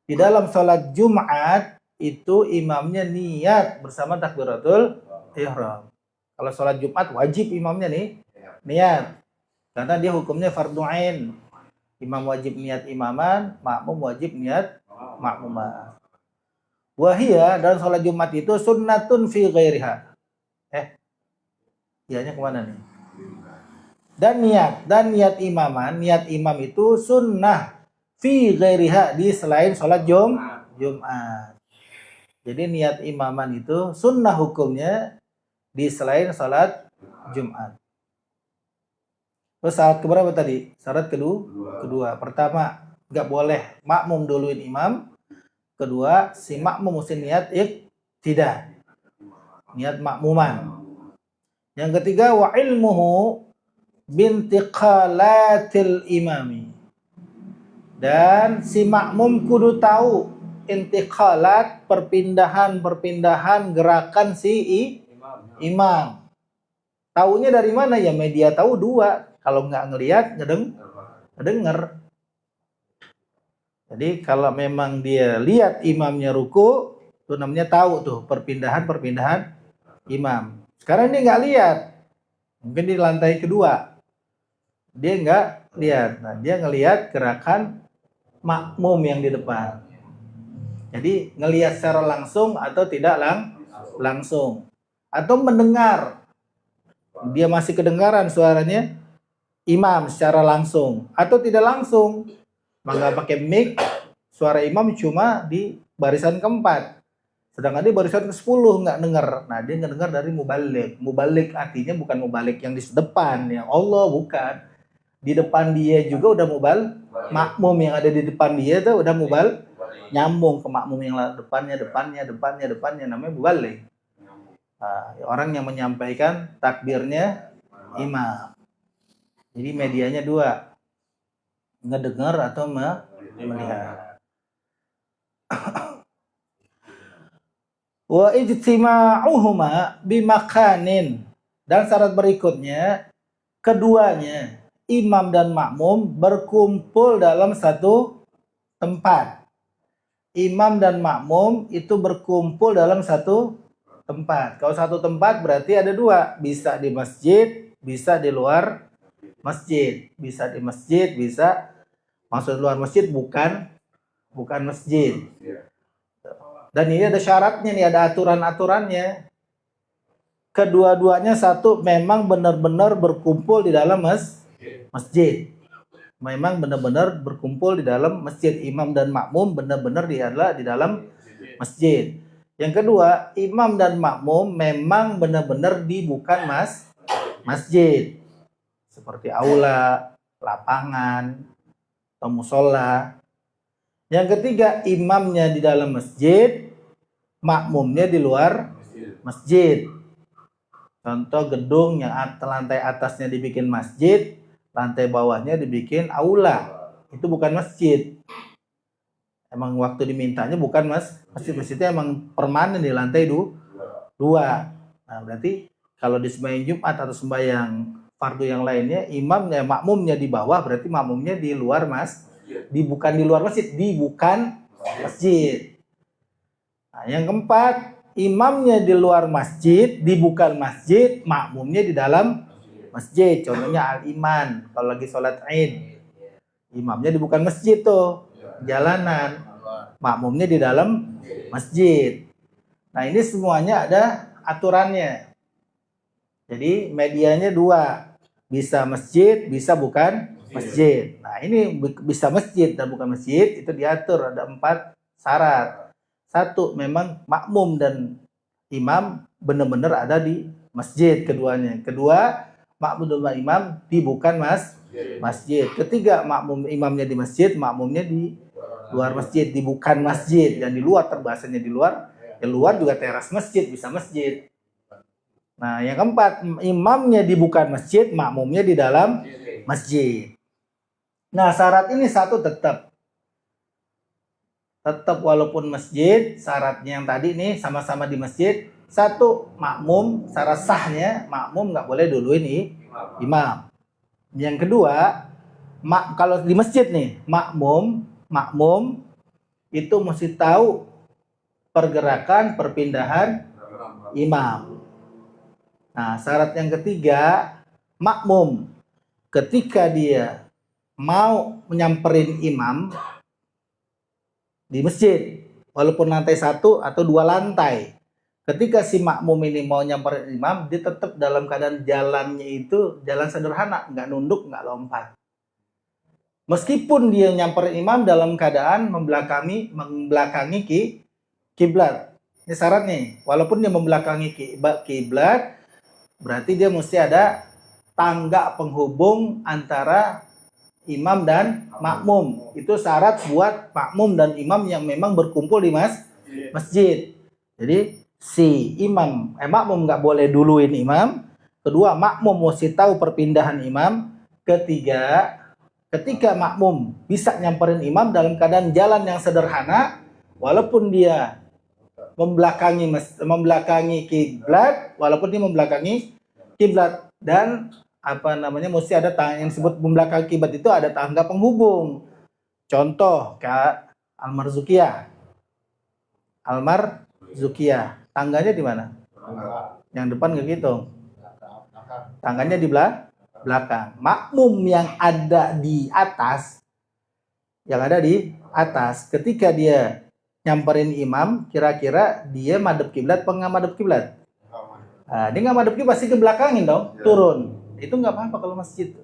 [SPEAKER 1] di dalam sholat Jumat itu imamnya niat bersama takbiratul ihram. Kalau sholat Jumat wajib imamnya niat, karena dia hukumnya fardhu ain. Imam wajib niat imaman, makmum wajib niat makmuman. Wahia, dan sholat Jumat itu sunnatun fi ghairiha. Ianya kemana nih? Dan niat imaman, niat imam itu sunnah fi ghairiha, di selain sholat Jumat. Jadi niat imaman itu sunnah hukumnya di selain sholat Jumat. Terus syarat keberapa tadi? Syarat kedua. Pertama, nggak boleh makmum duluin imam. Kedua, si makmum mesti niat tidak niat makmuman. Yang ketiga, wa ilmuhu bintiqalatil imami. Dan si makmum kudu tahu intiqalat, perpindahan gerakan si imam. Taunya dari mana? Ya media tahu dua. Kalau nggak ngelihat, ngedenger. Jadi kalau memang dia lihat imamnya ruku, itu namanya tahu tuh perpindahan imam. Sekarang dia nggak lihat, mungkin di lantai kedua, dia nggak lihat. Nah, dia ngelihat gerakan makmum yang di depan. Jadi ngelihat secara langsung atau tidak langsung, atau mendengar, dia masih kedengaran suaranya imam secara langsung atau tidak langsung. Maka pakai mic, suara imam cuma di barisan keempat, sedangkan di barisan ke-10 nggak dengar. Nah, dia nggak dengar dari mubalik. Mubalik artinya bukan mubalik yang di depan, yang Allah, bukan. Di depan dia juga udah makmum yang ada di depan dia tuh udah nyambung ke makmum yang depannya, namanya mubalik. Nah, orang yang menyampaikan takbirnya imam. Jadi medianya dua, ngedengar atau melihat. Wa ijtima'uhuma bimakanin. Dan syarat berikutnya, keduanya, imam dan makmum, berkumpul dalam satu tempat. Imam dan makmum itu berkumpul dalam satu tempat. Kalau satu tempat berarti ada dua, bisa di masjid, bisa di luar masjid. Bisa di masjid, bisa maksud luar masjid, bukan masjid. Dan ini ada syaratnya nih, ada aturan-aturannya. Kedua-duanya satu, memang benar-benar berkumpul di dalam masjid. Memang benar-benar berkumpul di dalam masjid. Imam dan makmum benar-benar adalah di dalam masjid. Yang kedua, imam dan makmum memang benar-benar di bukan masjid. Seperti aula, lapangan, atau musola. Yang ketiga, imamnya di dalam masjid, makmumnya di luar masjid. Contoh gedung yang lantai atasnya dibikin masjid, lantai bawahnya dibikin aula. Itu bukan masjid. Emang waktu dimintanya bukan masjidnya emang permanen di lantai 2. Nah, berarti kalau di sembahyang Jumat atau sembahyang fardu yang lainnya, imamnya, makmumnya di bawah, berarti makmumnya di luar bukan di luar masjid, bukan masjid. Nah, yang keempat, imamnya di luar masjid, bukan masjid, makmumnya di dalam masjid. Contohnya al-iman, kalau lagi sholat Id, imamnya di bukan masjid tuh, jalanan, makmumnya di dalam masjid. Nah, ini semuanya ada aturannya. Jadi medianya dua, bisa masjid, bisa bukan masjid. Nah, ini bisa masjid dan bukan masjid, itu diatur, ada 4 syarat. 1, memang makmum dan imam benar-benar ada di masjid keduanya. Kedua, makmum dan imam di bukan masjid. Ketiga, makmum imamnya di masjid, makmumnya di luar masjid, di bukan masjid. Dan di luar, terbahasanya di luar. Di luar juga teras masjid, bisa masjid. Nah, yang keempat, imamnya di bukan masjid, makmumnya di dalam masjid. Nah, syarat ini satu tetap walaupun masjid, syaratnya yang tadi nih sama-sama di masjid. 1, makmum, syarat sahnya makmum nggak boleh duluin imam. Yang kedua, kalau di masjid nih, makmum itu mesti tahu pergerakan perpindahan imam. Nah, syarat yang ketiga, makmum ketika dia mau menyamperin imam di masjid, walaupun lantai 1 atau 2 lantai, ketika si makmum ini mau nyamperin imam, dia tetap dalam keadaan jalannya itu jalan sederhana, nggak nunduk, nggak lompat. Meskipun dia nyamperin imam dalam keadaan membelakangi kiblat. Ini syarat nih. Walaupun dia membelakangi kiblat, berarti dia mesti ada tangga penghubung antara imam dan makmum. Itu syarat buat makmum dan imam yang memang berkumpul di masjid. Jadi si makmum nggak boleh duluin imam. Kedua, makmum mesti tahu perpindahan imam. Ketiga, ketika makmum bisa nyamperin imam dalam keadaan jalan yang sederhana, walaupun dia membelakangi kiblat, dan mesti ada tangga yang disebut membelakangi kiblat itu ada tangga penghubung. Contoh kayak Almar tangganya di mana? Yang depan nggak gitu. Tangganya di belakang. Makmum yang ada di atas, ketika dia nyamperin imam, kira-kira dia madep kiblat apa nggak madep kiblat? Nah, dia nggak madep kiblat, pasti ke belakangin dong, turun. Itu nggak apa-apa kalau masjid.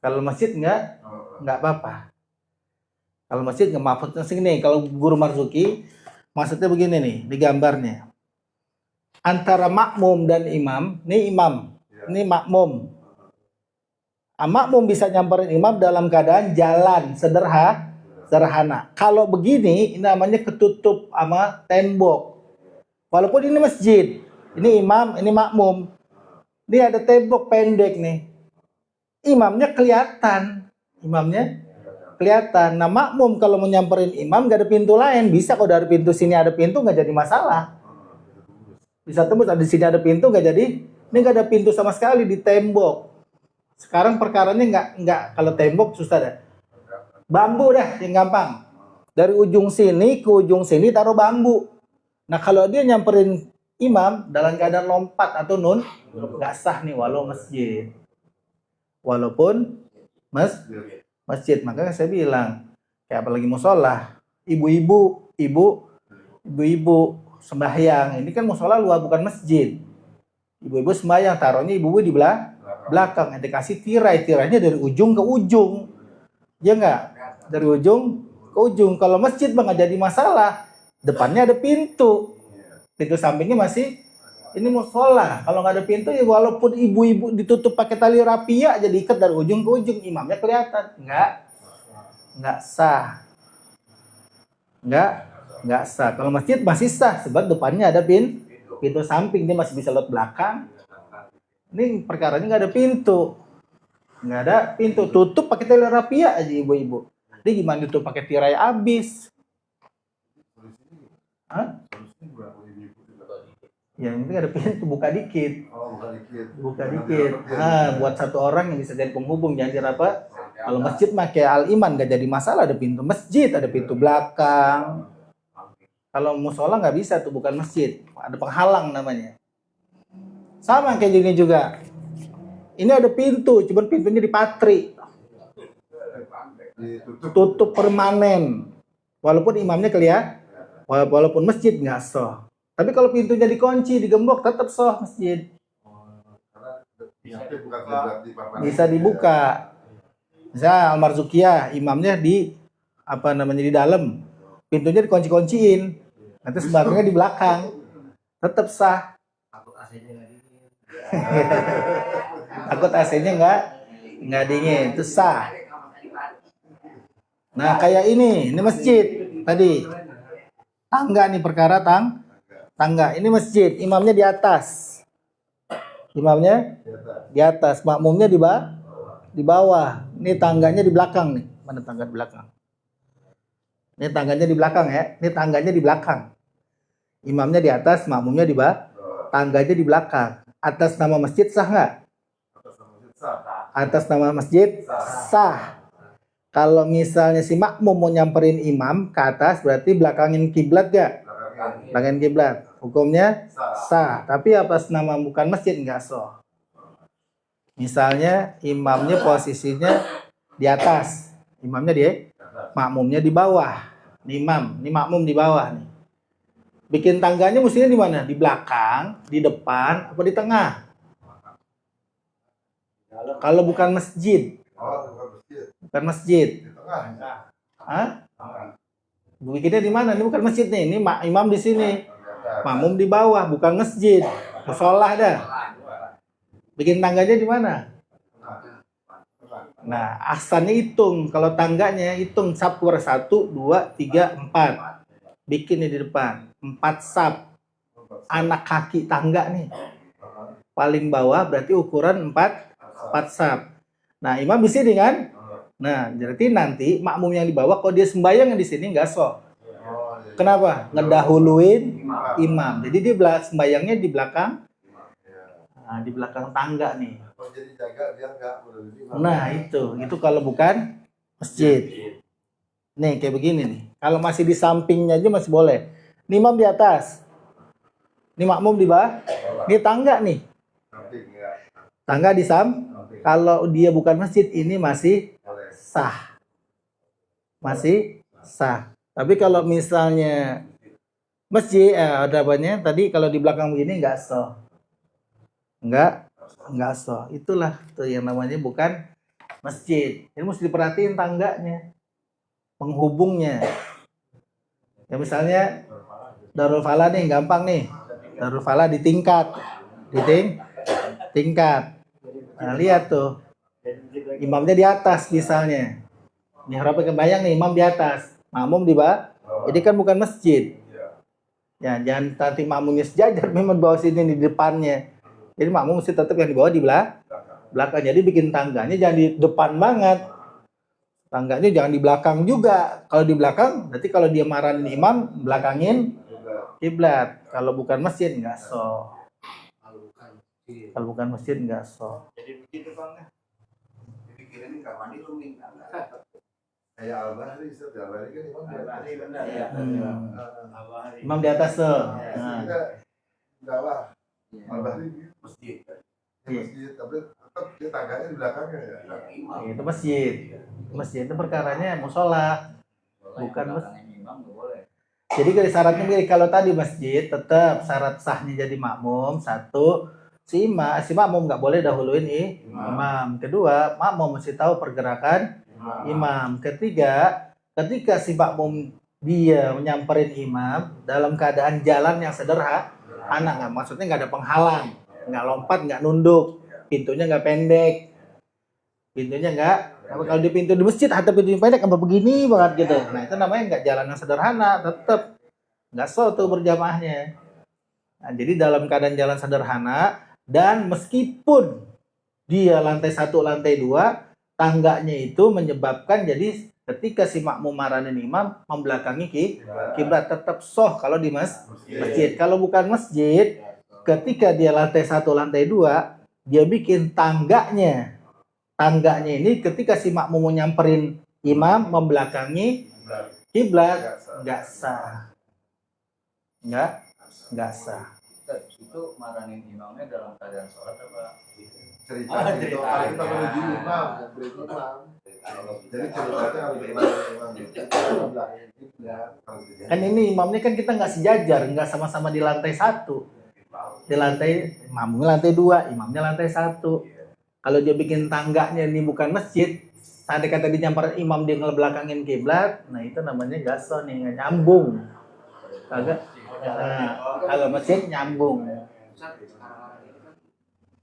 [SPEAKER 1] Kalau masjid nggak apa-apa. Kalau masjid nggak maksudnya segini. Kalau guru Marzuki maksudnya begini nih di gambarnya. Antara makmum dan imam, ini makmum. Makmum bisa nyamperin imam dalam keadaan jalan sederhana. Kalau begini, ini namanya ketutup sama tembok. Walaupun ini masjid, ini imam, ini makmum. Ini ada tembok pendek nih. Imamnya kelihatan. Nah, makmum kalau mau nyamperin imam gak ada pintu lain. Bisa kalau dari pintu sini ada pintu gak jadi masalah. Bisa tembus, di sini ada pintu gak jadi. Ini gak ada pintu sama sekali di tembok. Sekarang perkaranya nggak kalau tembok susah dah. Bambu dah yang gampang. Dari ujung sini ke ujung sini taruh bambu. Nah kalau dia nyamperin imam dalam keadaan lompat atau nggak sah nih walaupun masjid. Makanya saya bilang kayak apalagi musola, ibu-ibu sembahyang. Ini kan musola luar bukan masjid. Ibu-ibu sembahyang, taruhnya ibu-ibu di belakang. Nanti kasih tirainya dari ujung ke ujung. Ya enggak? Dari ujung ke ujung. Kalau masjid nggak jadi masalah. Depannya ada pintu. Pintu sampingnya masih ini musola. Kalau nggak ada pintu ya walaupun ibu-ibu ditutup pakai tali rapia jadi ikat dari ujung ke ujung, imamnya kelihatan. Enggak sah. Enggak sah. Kalau masjid masih sah sebab depannya ada pintu samping, dia masih bisa lewat belakang. Ini perkaranya nggak ada pintu, tutup pakai tali rapia aja ibu-ibu. Ini gimana tutup pakai tirai abis? Hah? Ya ini ada pintu, buka dikit. Nah, buat satu orang yang bisa jadi penghubung, jangan apa? Kalau masjid mah kayak Al-Iman nggak jadi masalah, ada pintu masjid, ada pintu belakang. Kalau musola nggak bisa tuh, bukan masjid, ada penghalang namanya. Sama kayak gini juga. Ini ada pintu, cuma pintunya dipatri. Tutup permanen. Walaupun imamnya kelihatan, walaupun masjid nggak sah. Tapi kalau pintunya dikunci, digembok, tetap sah masjid. Bisa dibuka. Misalnya Al-Marzuqiyah, imamnya di dalam. Pintunya dikunci-kunciin. Nanti sebagainya di belakang. Tetap sah. Takut AC-nya nggak dingin, itu sah. Nah kayak ini masjid tadi. Tangga nih perkara tangga. Ini masjid, imamnya di atas. Makmumnya di bawah. Ini tangganya di belakang nih. Mana tangga di belakang? Ini tangganya di belakang ya. Ini tangganya di belakang. Imamnya di atas, makmumnya di bawah. Tangganya di belakang. Atas nama masjid sah nggak? Atas nama masjid sah. Kalau misalnya si makmum mau nyamperin imam ke atas, berarti belakangin kiblat gak? Belakangin kiblat. Hukumnya sah. Tapi atas nama bukan masjid nggak sah. Misalnya imamnya posisinya di atas, makmumnya di bawah. Ini makmum di bawah nih. Bikin tangganya mestinya di mana? Di belakang, di depan, apa di tengah? Kalau bukan masjid. bukan masjid.
[SPEAKER 4] Di tengah.
[SPEAKER 1] Hah? Bikinnya di mana? Ini bukan masjid nih. Ini imam di sini, makmum di bawah, bukan masjid. Musola dah. Bikin tangganya di mana? Nah, asalnya hitung. Kalau tangganya hitung sap per 1, 2, 3, 4. Bikin nih di depan 4 sap. Anak kaki tangga nih. Paling bawah berarti ukuran 4 sap. Nah, imam di sini kan? Nah, berarti nanti makmum yang di bawah kalau dia sembahyang di sini nggak sah. Kenapa? Ngedahuluin imam. Jadi dia sembahyangnya di belakang. Nah, di belakang tangga nih.
[SPEAKER 4] Jadi jaga biar nggak berdiri.
[SPEAKER 1] Nah, itu kalau bukan masjid. Nih, kayak begini nih. Kalau masih di sampingnya aja masih boleh. Ini imam di atas. Ini makmum di bawah. Ini tangga nih. Tangga di kalau dia bukan masjid ini masih sah. Masih sah. Tapi kalau misalnya masjid ada apanya? Tadi kalau di belakang begini nggak sah. Nggak sah. Itulah tuh yang namanya bukan masjid. Ini mesti diperhatiin tangganya. Penghubungnya. Ya misalnya Darul Falah nih gampang nih. Darul Falah di tingkat. Tingkat. Nah, lihat tuh. Imamnya di atas misalnya. Mihrabnya kebayang nih, imam di atas, makmum di bawah. Jadi kan bukan masjid. Ya, jangan nanti makmumnya sejajar memang di bawah sini di depannya. Jadi makmum mesti tetap yang di bawah di belakang. Jadi bikin tangganya jangan di depan banget. Tangganya jangan di belakang juga. Kalau di belakang, berarti kalau dia marahin imam, belakangin kiblat. Kalau bukan masjid nggak sah. Kalau bukan masjid nggak sah.
[SPEAKER 5] Jadi begitu Bang. Dipikirin ini nggak mandi lu minta.
[SPEAKER 4] Kayak Al-Bahri, setiap hari kan imam di atas.
[SPEAKER 5] Benar ya.
[SPEAKER 1] Imam di atas tuh. Nah.
[SPEAKER 4] Enggak lah. Al-Bahri
[SPEAKER 5] Masjid.
[SPEAKER 4] masjid, tapi tetap dia tangganya di belakangnya ya.
[SPEAKER 1] Itu masjid. Masjid itu perkaranya musola, bukan masjid. Jadi dari syaratnya begini, kalau tadi masjid tetap syarat sahnya jadi makmum satu, si makmum nggak boleh dahuluin imam. Kedua, makmum mesti tahu pergerakan imam. Ketiga, ketika si makmum dia menyamperin imam dalam keadaan jalan yang sederhana, nggak maksudnya nggak ada penghalang, nggak lompat, nggak nunduk, pintunya nggak pendek, pintunya nggak. Kalau di pintu di masjid atau pintu pendek apa begini banget gitu. Nah itu namanya nggak jalan yang sederhana, tetap nggak sah tuh berjamaahnya. Nah, jadi dalam keadaan jalan sederhana dan meskipun dia lantai 1, lantai 2, tangganya itu menyebabkan jadi ketika si makmum marahin imam membelakangi kiblat tetap sah kalau di masjid. Kalau bukan masjid, ketika dia lantai 1, lantai 2, dia bikin tangganya ini ketika si makmum mau nyamperin imam membelakangi kiblat nggak sah. Nggak sah.
[SPEAKER 3] Itu marahin imamnya dalam keadaan sholat apa?
[SPEAKER 4] Cerita itu kalau kita menuju imam, jadi ceritanya harus imam.
[SPEAKER 1] Kan ini imamnya kan kita nggak sejajar, nggak sama-sama di lantai 1. Di lantai makmumnya lantai 2, imamnya lantai 1. Kalau dia bikin tangganya ini bukan masjid, tadi kata dinyamper imam dia ngebelakangin kiblat, nah itu namanya nggak sah nih, nggak nyambung. Kagak. Nah, kalau masjid nyambung.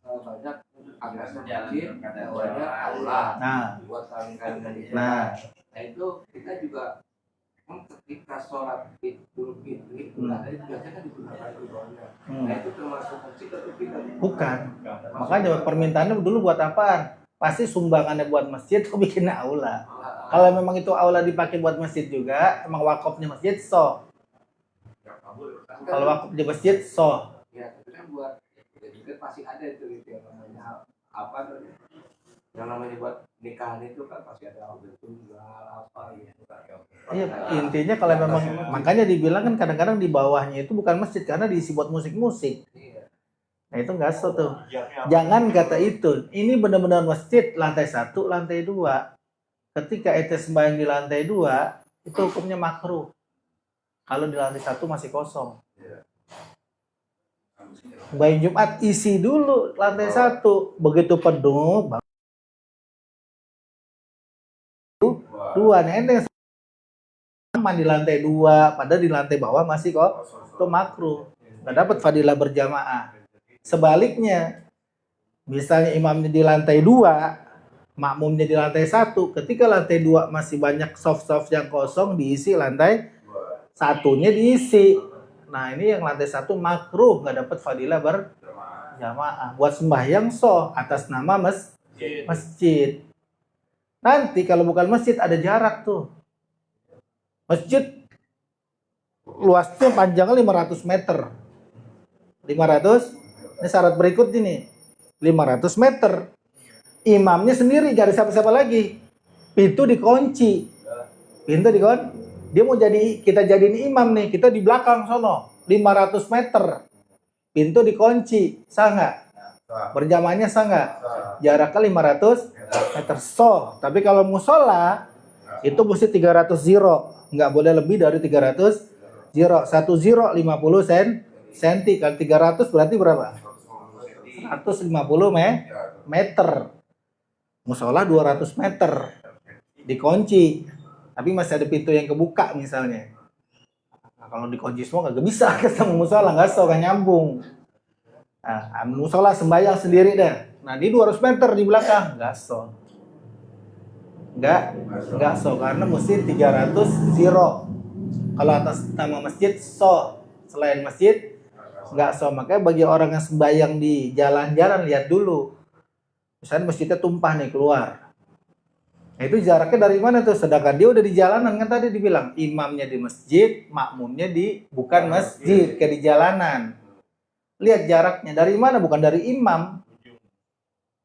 [SPEAKER 3] Banyak atasnya masjid, bawahnya aula.
[SPEAKER 1] Nah,
[SPEAKER 3] Buat kalian-kalian
[SPEAKER 1] nah,
[SPEAKER 3] itu kita juga ketika sholat Idul Fitri itu ada biasanya kan digunakan di bawahnya. Nah itu termasuk masjid atau tidak?
[SPEAKER 1] bukan. Makanya permintaannya dulu buat apa? Pasti sumbangannya buat masjid, kok bikinnya aula. Kalau memang itu aula dipakai buat masjid juga, emang wakafnya masjid sah. Kalau wakaf di masjid sah.
[SPEAKER 3] Ya, tapi kan buat juga pasti ada itu yang namanya apa tuh? Yang namanya buat nikahan itu kan pasti ada ambil tunggal apa gitu kan.
[SPEAKER 1] Iya, intinya kalau memang makanya dibilang kan kadang-kadang di bawahnya itu bukan masjid karena diisi buat musik-musik.
[SPEAKER 3] Iya.
[SPEAKER 1] Nah itu nggak sah tuh. Jangan kata itu. Ini benar-benar masjid lantai 1, lantai 2. Ketika ente sembahyang di lantai 2, itu hukumnya makruh. Kalau di lantai 1 masih kosong. Sembahyang Jumat isi dulu lantai 1. Begitu penuh Dua nih ente aman di lantai 2, padahal di lantai bawah masih kok itu makruh, nggak dapat fadilah berjamaah. Sebaliknya, misalnya imamnya di lantai 2, makmumnya di lantai 1, ketika lantai 2 masih banyak soft yang kosong, diisi lantai 1-nya diisi. Nah ini yang lantai 1 makruh, nggak dapat fadilah berjamaah. Buat sembahyang atas nama masjid. Nanti kalau bukan masjid ada jarak tuh. Masjid luasnya panjangnya 500 meter. 500, ini syarat berikut ini. 500 meter. Imamnya sendiri, gak ada siapa-siapa lagi. Pintu dikunci. Dia mau kita jadiin imam nih, kita di belakang sono. 500 meter. Pintu dikunci. Sah nggak? Berjamaahnya sah nggak? Jaraknya 500 meter. Tapi kalau musola itu mesti 300 ziro. Nggak boleh lebih dari 300 ziro. 1 ziro 50 senti. Kalau 300 berarti berapa? 150 meter. Musola 200 meter. Dikunci. Tapi masih ada pintu yang kebuka misalnya. Nah, kalau dikunci semua nggak bisa ketemu musola. Nggak nyambung. Nah, musola sembahyang sendiri deh. Nah, di 200 meter di belakang. Nggak karena mesti 300 ziro. Kalau atas nama masjid selain masjid nggak makanya bagi orang yang sembahyang di jalan-jalan lihat dulu, misalnya masjidnya tumpah nih keluar, nah, itu jaraknya dari mana tuh, sedangkan dia udah di jalanan kan tadi dibilang imamnya di masjid, makmumnya di bukan masjid, kayak di jalanan. Lihat jaraknya dari mana, bukan dari imam,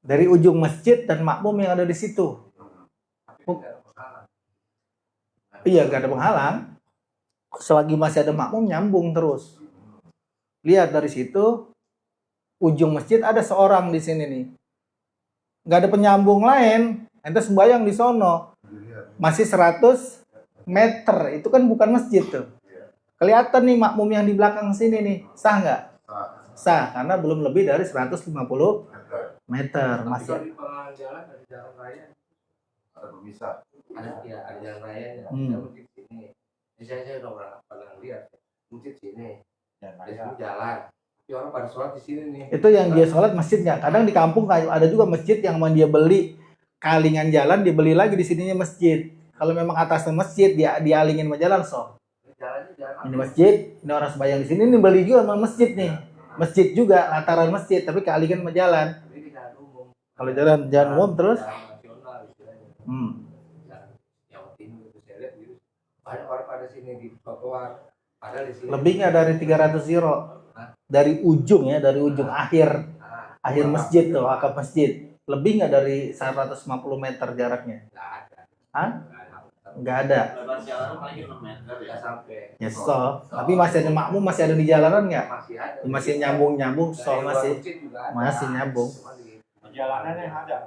[SPEAKER 1] dari ujung masjid dan makmum yang ada di situ. Iya, gak ada penghalang. Selagi masih ada makmum nyambung terus. Lihat dari situ, ujung masjid ada seorang di sini nih. Gak ada penyambung lain. Ente sembahyang di sono. Masih 100 meter. Itu kan bukan masjid tuh. Kelihatan nih makmum yang di belakang sini nih. Sah nggak? Sah, karena belum lebih dari 150 meter. Masih
[SPEAKER 3] di jalan ada jalan raya.
[SPEAKER 4] Ada pemisah.
[SPEAKER 3] Ada jalan raya. Ada masjid sini. Saya udah pernah lihat masjid sini. Jalan. Tapi orang pada sholat di sini nih.
[SPEAKER 1] Itu yang dia sholat masjidnya. Kadang di kampung ada juga masjid yang dia beli kalingan jalan, dia beli lagi di sininya masjid. Kalau memang atasnya masjid, dia dialingin sama jalan Ini masjid, ini orang sembahyang di sini, ini beli juga sama masjid nih. Masjid juga, lataran masjid, tapi kealingan sama jalan. Kalau jalan umum terus.
[SPEAKER 3] Banyak orang pada sini di trotoar.
[SPEAKER 1] Lebihnya dari 300 ziro. Dari ujung ya, dari ujung akhir masjid tuh, akap masjid. Lebih nggak dari 150 meter jaraknya? Nggak ada. Ya tapi masih ada makmum, masih ada di jalanan nggak? Masih nyambung, masih nyambung.
[SPEAKER 6] Jalanannya ada.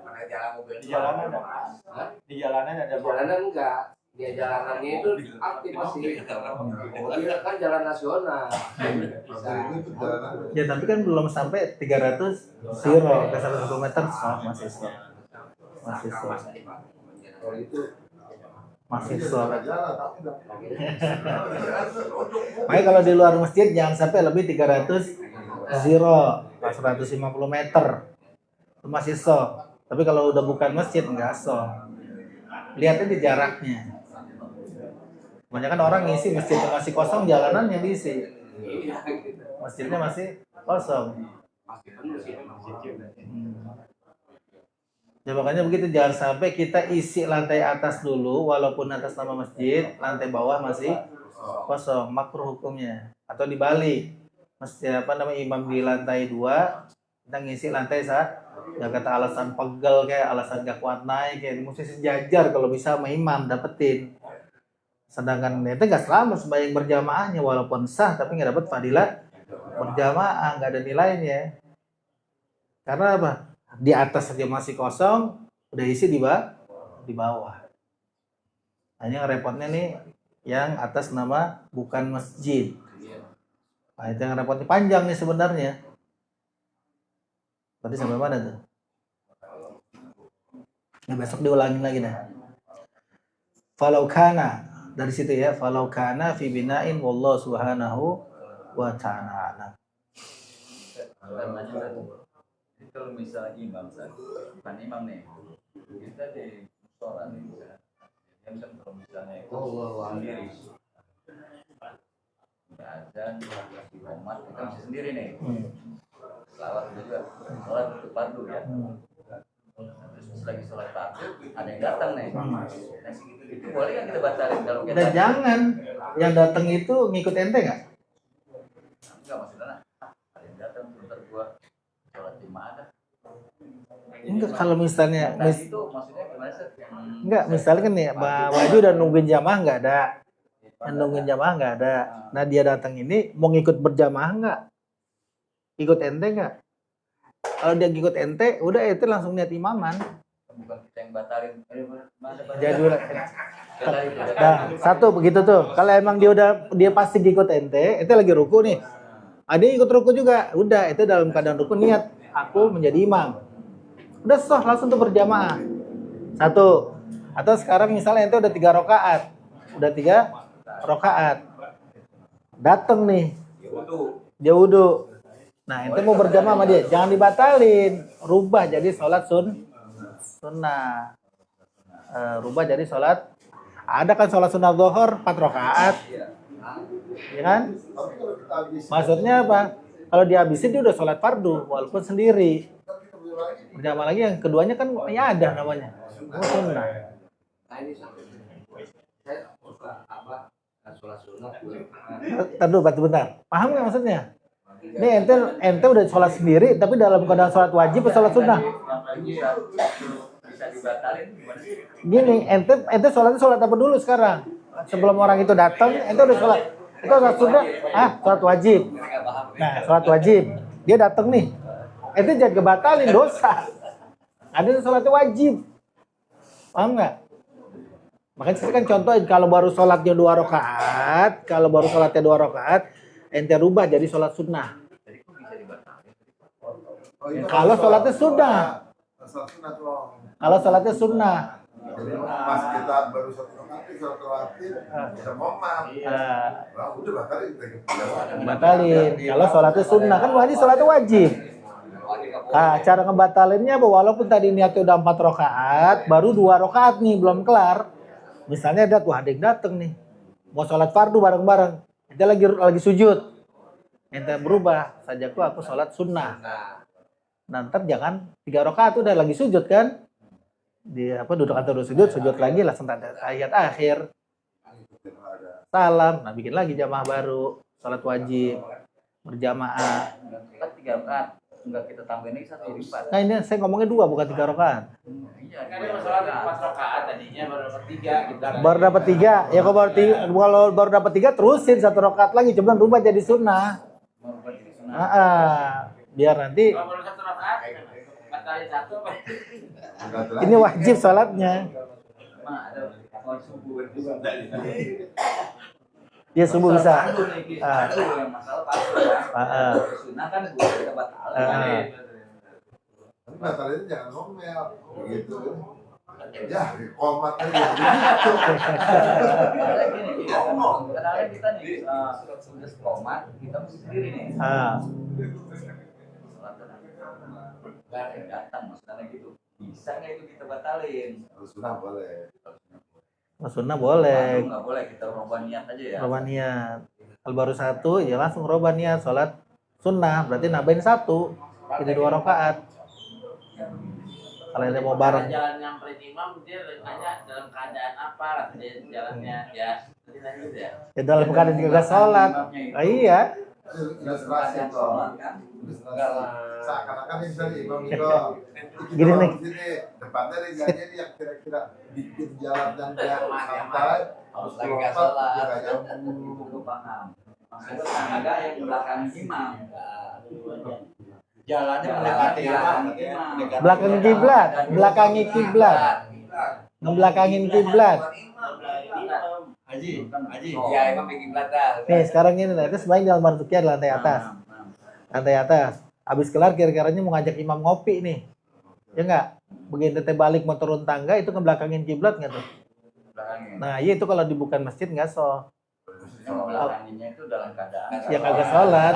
[SPEAKER 6] Di jalanan ada.
[SPEAKER 3] Di jalanan enggak. Dia jalanannya itu aktif masih. Dia kan jalan nasional.
[SPEAKER 1] Ya tapi kan belum sampai 300 zero ke 1 meter masih Makanya kalau di luar masjid jangan sampai lebih 300 zero 150 meter itu masih tapi kalau udah bukan masjid enggak lihatnya di jaraknya. Kebanyakan orang ngisi masjidnya masih kosong, jalanannya diisi. Masjidnya masih kosong. Ya makanya begitu, jangan sampai kita isi lantai atas dulu walaupun atas nama masjid, lantai bawah masih kosong, makruh hukumnya. Atau dibalik. Masjid imam di lantai 2, kita ngisi lantai 1. Ya kata alasan pegel kayak alasan gak kuat naik kayak mesti sejajar kalau bisa sama imam dapetin. Sedangkan itu gak selamat sembahyang berjamaahnya walaupun sah tapi nggak dapat fadilah berjamaah, nggak ada nilainya. Karena apa? Di atas saja masih kosong, udah isi di bawah. Hanya repotnya nih yang atas nama bukan masjid. Nah, itu yang repotnya panjang nih sebenarnya. Tadi sampai mana tuh? Nah, besok diulangin lagi dah. falau kana dari situ ya, falau kana fi bina'in wallahu subhanahu wa ta'ala.
[SPEAKER 7] Jadi kalau misalnya imam, bukan imam nih, kita di musola nih, yang kan kalau misalnya itu sendiri, azan, umat kita bisa sendiri nih, selawat juga, sholat itu fardu ya. Terus lagi sholat fardu, ada yang datang nih, itu boleh kan kita batalin kalau kita?
[SPEAKER 1] Dan jangan yang datang itu ngikut ente nggak?
[SPEAKER 7] Enggak maksudnya, ada yang datang bentar gua sholat jemaah dah.
[SPEAKER 1] Enggak, kalau misalnya
[SPEAKER 7] Itu maksudnya gimana sih?
[SPEAKER 1] enggak, misalnya kan nih Waju udah nungguin jamaah nggak ada, nungguin jamaah nggak ada. Nah dia datang ini mau ngikut berjamaah nggak? Ikut ente nggak? Kalau dia ngikut ente, udah ente langsung niat imaman.
[SPEAKER 7] Bukan kita yang batalin.
[SPEAKER 1] Jadi nah, satu begitu tuh. Kalau emang dia pasti ngikut ente lagi ruku nih. Ada ikut ruku juga, udah itu dalam keadaan ruku niat aku menjadi imam. Udah sah langsung tuh berjamaah. Satu. Atau sekarang misalnya ente udah 3 rakaat. Udah 3 rakaat. Dateng nih. Dia wudu. Nah, ente mau berjamaah sama dia, jangan dibatalin. Rubah jadi sholat sunnah. Rubah jadi sholat. Ada kan sholat sunnah zuhur 4 rakaat. Ya kan? Maksudnya apa? Kalau dihabisin dia udah sholat fardu walaupun sendiri. Berjamaah lagi yang keduanya kan ya ada namanya. Sunnah.
[SPEAKER 3] Nah ini saya apa sholat sunnah.
[SPEAKER 1] Tadu bentar. Paham nggak maksudnya? Ini ente udah sholat sendiri tapi dalam keadaan sholat wajib atau sholat sunnah?
[SPEAKER 7] Bisa dibatalin gimana?
[SPEAKER 1] Gini, ente sholat apa dulu sekarang? Sebelum orang itu datang, ente udah sholat. Itu sholat sunnah, sholat wajib. Nah, sholat wajib. Dia datang nih. Ente jangan kebatalin dosa. Ada sholatnya wajib. Paham nggak? Makanya saya kan contohin kalau baru sholatnya 2 rakaat, ente rubah jadi sholat sunnah. Kalau sholatnya sunnah. Kalau sholatnya sunnah.
[SPEAKER 4] Jadi pas kita baru 1 rakaat, sholat rawatib, kita ngomong. Udah
[SPEAKER 1] Batalin. Kalau sholatnya sunnah kan wajib, sholatnya wajib. Cara ngebatalinnya walaupun tadi niatnya udah 4 rakaat, baru 2 rakaat nih belum kelar. Misalnya ada yang dateng nih, mau sholat fardu bareng-bareng, ente lagi sujud, ente berubah sajaku aku sholat sunnah. Nanti jangan 3 rakaat udah lagi sujud kan, duduk atau sujud lagi langsung tahiyat akhir, salam, nah bikin lagi jamaah baru, sholat wajib berjamaah.
[SPEAKER 7] Kan 3 rakaat, enggak kita tambahin lagi 1 jadi 4.
[SPEAKER 1] Nah ini saya ngomongnya 2 bukan 3 rakaat.
[SPEAKER 7] Iya, kan dia sholat 4 rakaat tadinya baru dapat 3 kita.
[SPEAKER 1] Baru dapat 3. Ya kalau baru dapat 3 terusin 1 rakaat lagi, cuman rubah jadi sunnah. Biar nanti
[SPEAKER 7] Kalau baru 1 rakaat, batalin 1 apa?
[SPEAKER 1] ini wajib salatnya.
[SPEAKER 7] Ada subuh juga.
[SPEAKER 1] Ya subuh bisa.
[SPEAKER 7] Yang masalah pasal. Sunnah kan kita batalin.
[SPEAKER 4] Tapi batalnya jangan ngomel begitu. Ya, komat aja begitu.
[SPEAKER 7] Kadang-kadang kita nih sudah komat, kita mesti sendiri nih. Datang maksudnya gitu. Bisa nggak itu kita batalin?
[SPEAKER 4] Sunnah boleh.
[SPEAKER 1] Sunnah boleh.
[SPEAKER 7] Nggak boleh, kita rubah niat aja ya.
[SPEAKER 1] Robah niat. Kalau baru 1 ya langsung robah niat sholat sunnah, berarti nambahin 1. Jadi 2 rakaat. Kalau dia mau bareng.
[SPEAKER 3] Jalan nyamperin imam dia nanya dalam keadaan apa lah dia jalannya ya. Tadi lanjut ya.
[SPEAKER 1] Ya dalam keadaan juga sholat. Iya.
[SPEAKER 4] Ilustrasi toh. Seakan-akan misalnya imam itu
[SPEAKER 1] Gini nih.
[SPEAKER 4] depannya reganya yang kira-kira bikin jalan dan dia santai
[SPEAKER 7] Harus lagi nggak sholat.
[SPEAKER 4] dia nggak
[SPEAKER 7] Itu
[SPEAKER 4] nyambung.
[SPEAKER 7] paham. Maksudnya tetangga yang belakang imam.
[SPEAKER 6] Jalannya mendekati apa?
[SPEAKER 1] Belakang kiblat, belakangi kiblat. Ngebelakangin kiblat.
[SPEAKER 6] Haji.
[SPEAKER 7] Iya, imam bikin belakang.
[SPEAKER 1] Nih sekarang ini itu sebenarnya dalam Marzuki di lantai atas. Lantai atas. Habis kelar kira-kiranya mau ngajak imam ngopi nih. Ya enggak? Begitu teh balik mau turun tangga itu ngebelakangin kiblat enggak tuh?
[SPEAKER 7] angin.
[SPEAKER 1] Nah, iya itu kalau dibuka masjid nggak sah.
[SPEAKER 7] Kalau anginnya itu dalam keadaan
[SPEAKER 1] Ya kagak sholat.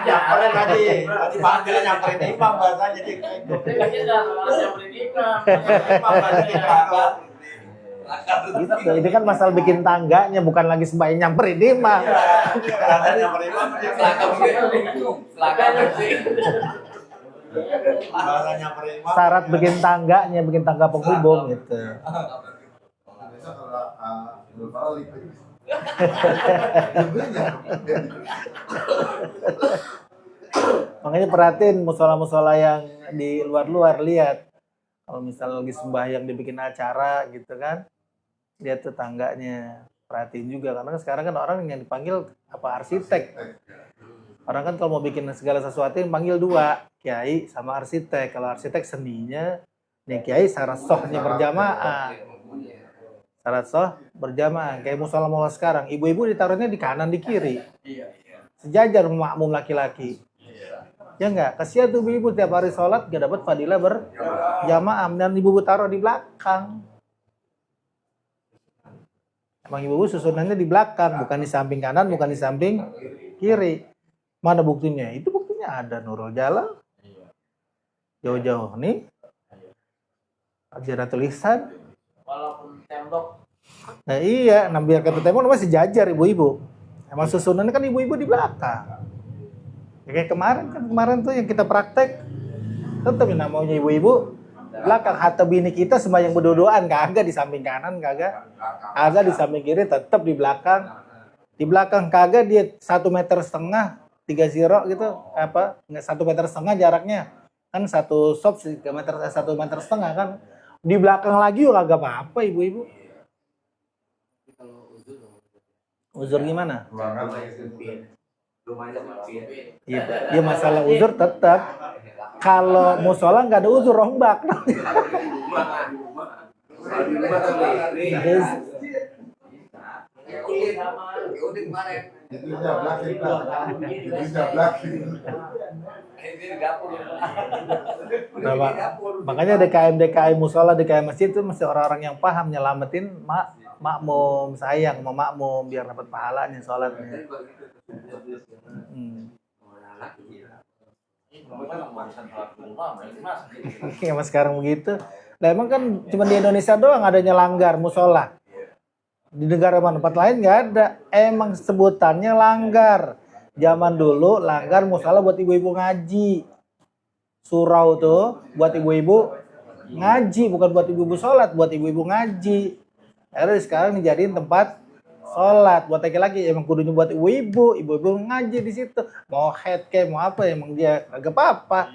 [SPEAKER 6] Nyamperin tadi panggilnya nyamperin imam bahasa jadi
[SPEAKER 1] Gitu. Ini kan masalah bikin tangganya, bukan lagi sembahyang nyamperin imam.
[SPEAKER 6] nyamperin imam
[SPEAKER 3] Selaka bersih.
[SPEAKER 6] bahasa nyamperin imam.
[SPEAKER 1] Syarat bikin tangganya, bikin tangga penghubung gitu.
[SPEAKER 4] Biasa kalau Idul Fitri
[SPEAKER 1] Makanya perhatiin musola-musola yang di luar-luar, lihat. Kalau misalnya lagi sembahyang dibikin acara gitu kan, lihat tuh tangganya. Perhatiin juga, karena sekarang kan orang yang dipanggil apa arsitek. Orang kan kalau mau bikin segala sesuatu yang panggil dua, kiai sama arsitek. Kalau arsitek seninya, nih kiai syarat sohnya berjamaah. Syarat soh berjamaah. Kayak musola-musola sekarang, ibu-ibu ditaruhnya di kanan di kiri. Sejajar makmum laki-laki. Ya enggak, kasihan tuh ibu tiap hari sholat gak dapat fadilah berjamaah, dan ibu taruh di belakang. Emang ibu susunannya di belakang, bukan di samping kanan, bukan di samping kiri. Mana buktinya? Itu buktinya ada Nurul Jalal. Jauh-jauh nih. Ajarah tulisan.
[SPEAKER 3] Walaupun tembok.
[SPEAKER 1] Nah iya, biar kata tembok masih jajar ibu-ibu. Emang susunannya kan ibu-ibu di belakang. Ya, kayak kemarin tuh yang kita praktek, tetap yang namanya ibu-ibu belakang. Hatta bini kita sembahyang berdoaan kagak di samping kanan, kagak di samping kiri, tetap di belakang kagak. Dia 1,5 meter 3 gitu, apa nggak 1,5 meter jaraknya kan, satu sop 1,5 meter kan, di belakang lagi juga kagak apa-apa ibu-ibu. Uzur gimana? Iya, dia masalah uzur tetap. Kalau musola nggak ada uzur, rombak.
[SPEAKER 4] itu jablak itu jablak.
[SPEAKER 1] Nah, makanya DKM musola, DKM masjid itu mesti orang-orang yang paham nyelamatin makmum, sayang sama makmum biar dapat pahalanya sholatnya. Iya, mas sekarang begitu. Nah, emang kan cuma di Indonesia doang adanya langgar musola. Di negara mana tempat lain nggak ada. Emang sebutannya langgar. Zaman dulu langgar musola buat ibu-ibu ngaji. Surau tuh buat ibu-ibu ngaji, bukan buat ibu-ibu sholat, buat ibu-ibu ngaji. Akhirnya sekarang dijadiin tempat sholat buat laki-laki. Emang kudunya buat ibu-ibu ngaji di situ. Mau head kayak mau apa, emang dia agak apa-apa.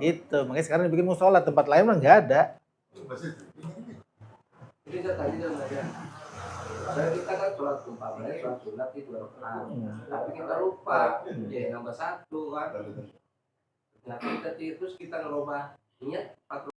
[SPEAKER 1] Gitu. Makanya sekarang dibikin musola, tempat lain mah nggak ada.
[SPEAKER 3] Jadi saya tadi kan ada. Kita kan sholat umpamanya sholat sunat itu 2 rakaat. Tapi kita lupa, ya nambah 1 kan. Nah kita terus kita ngerubah niat 4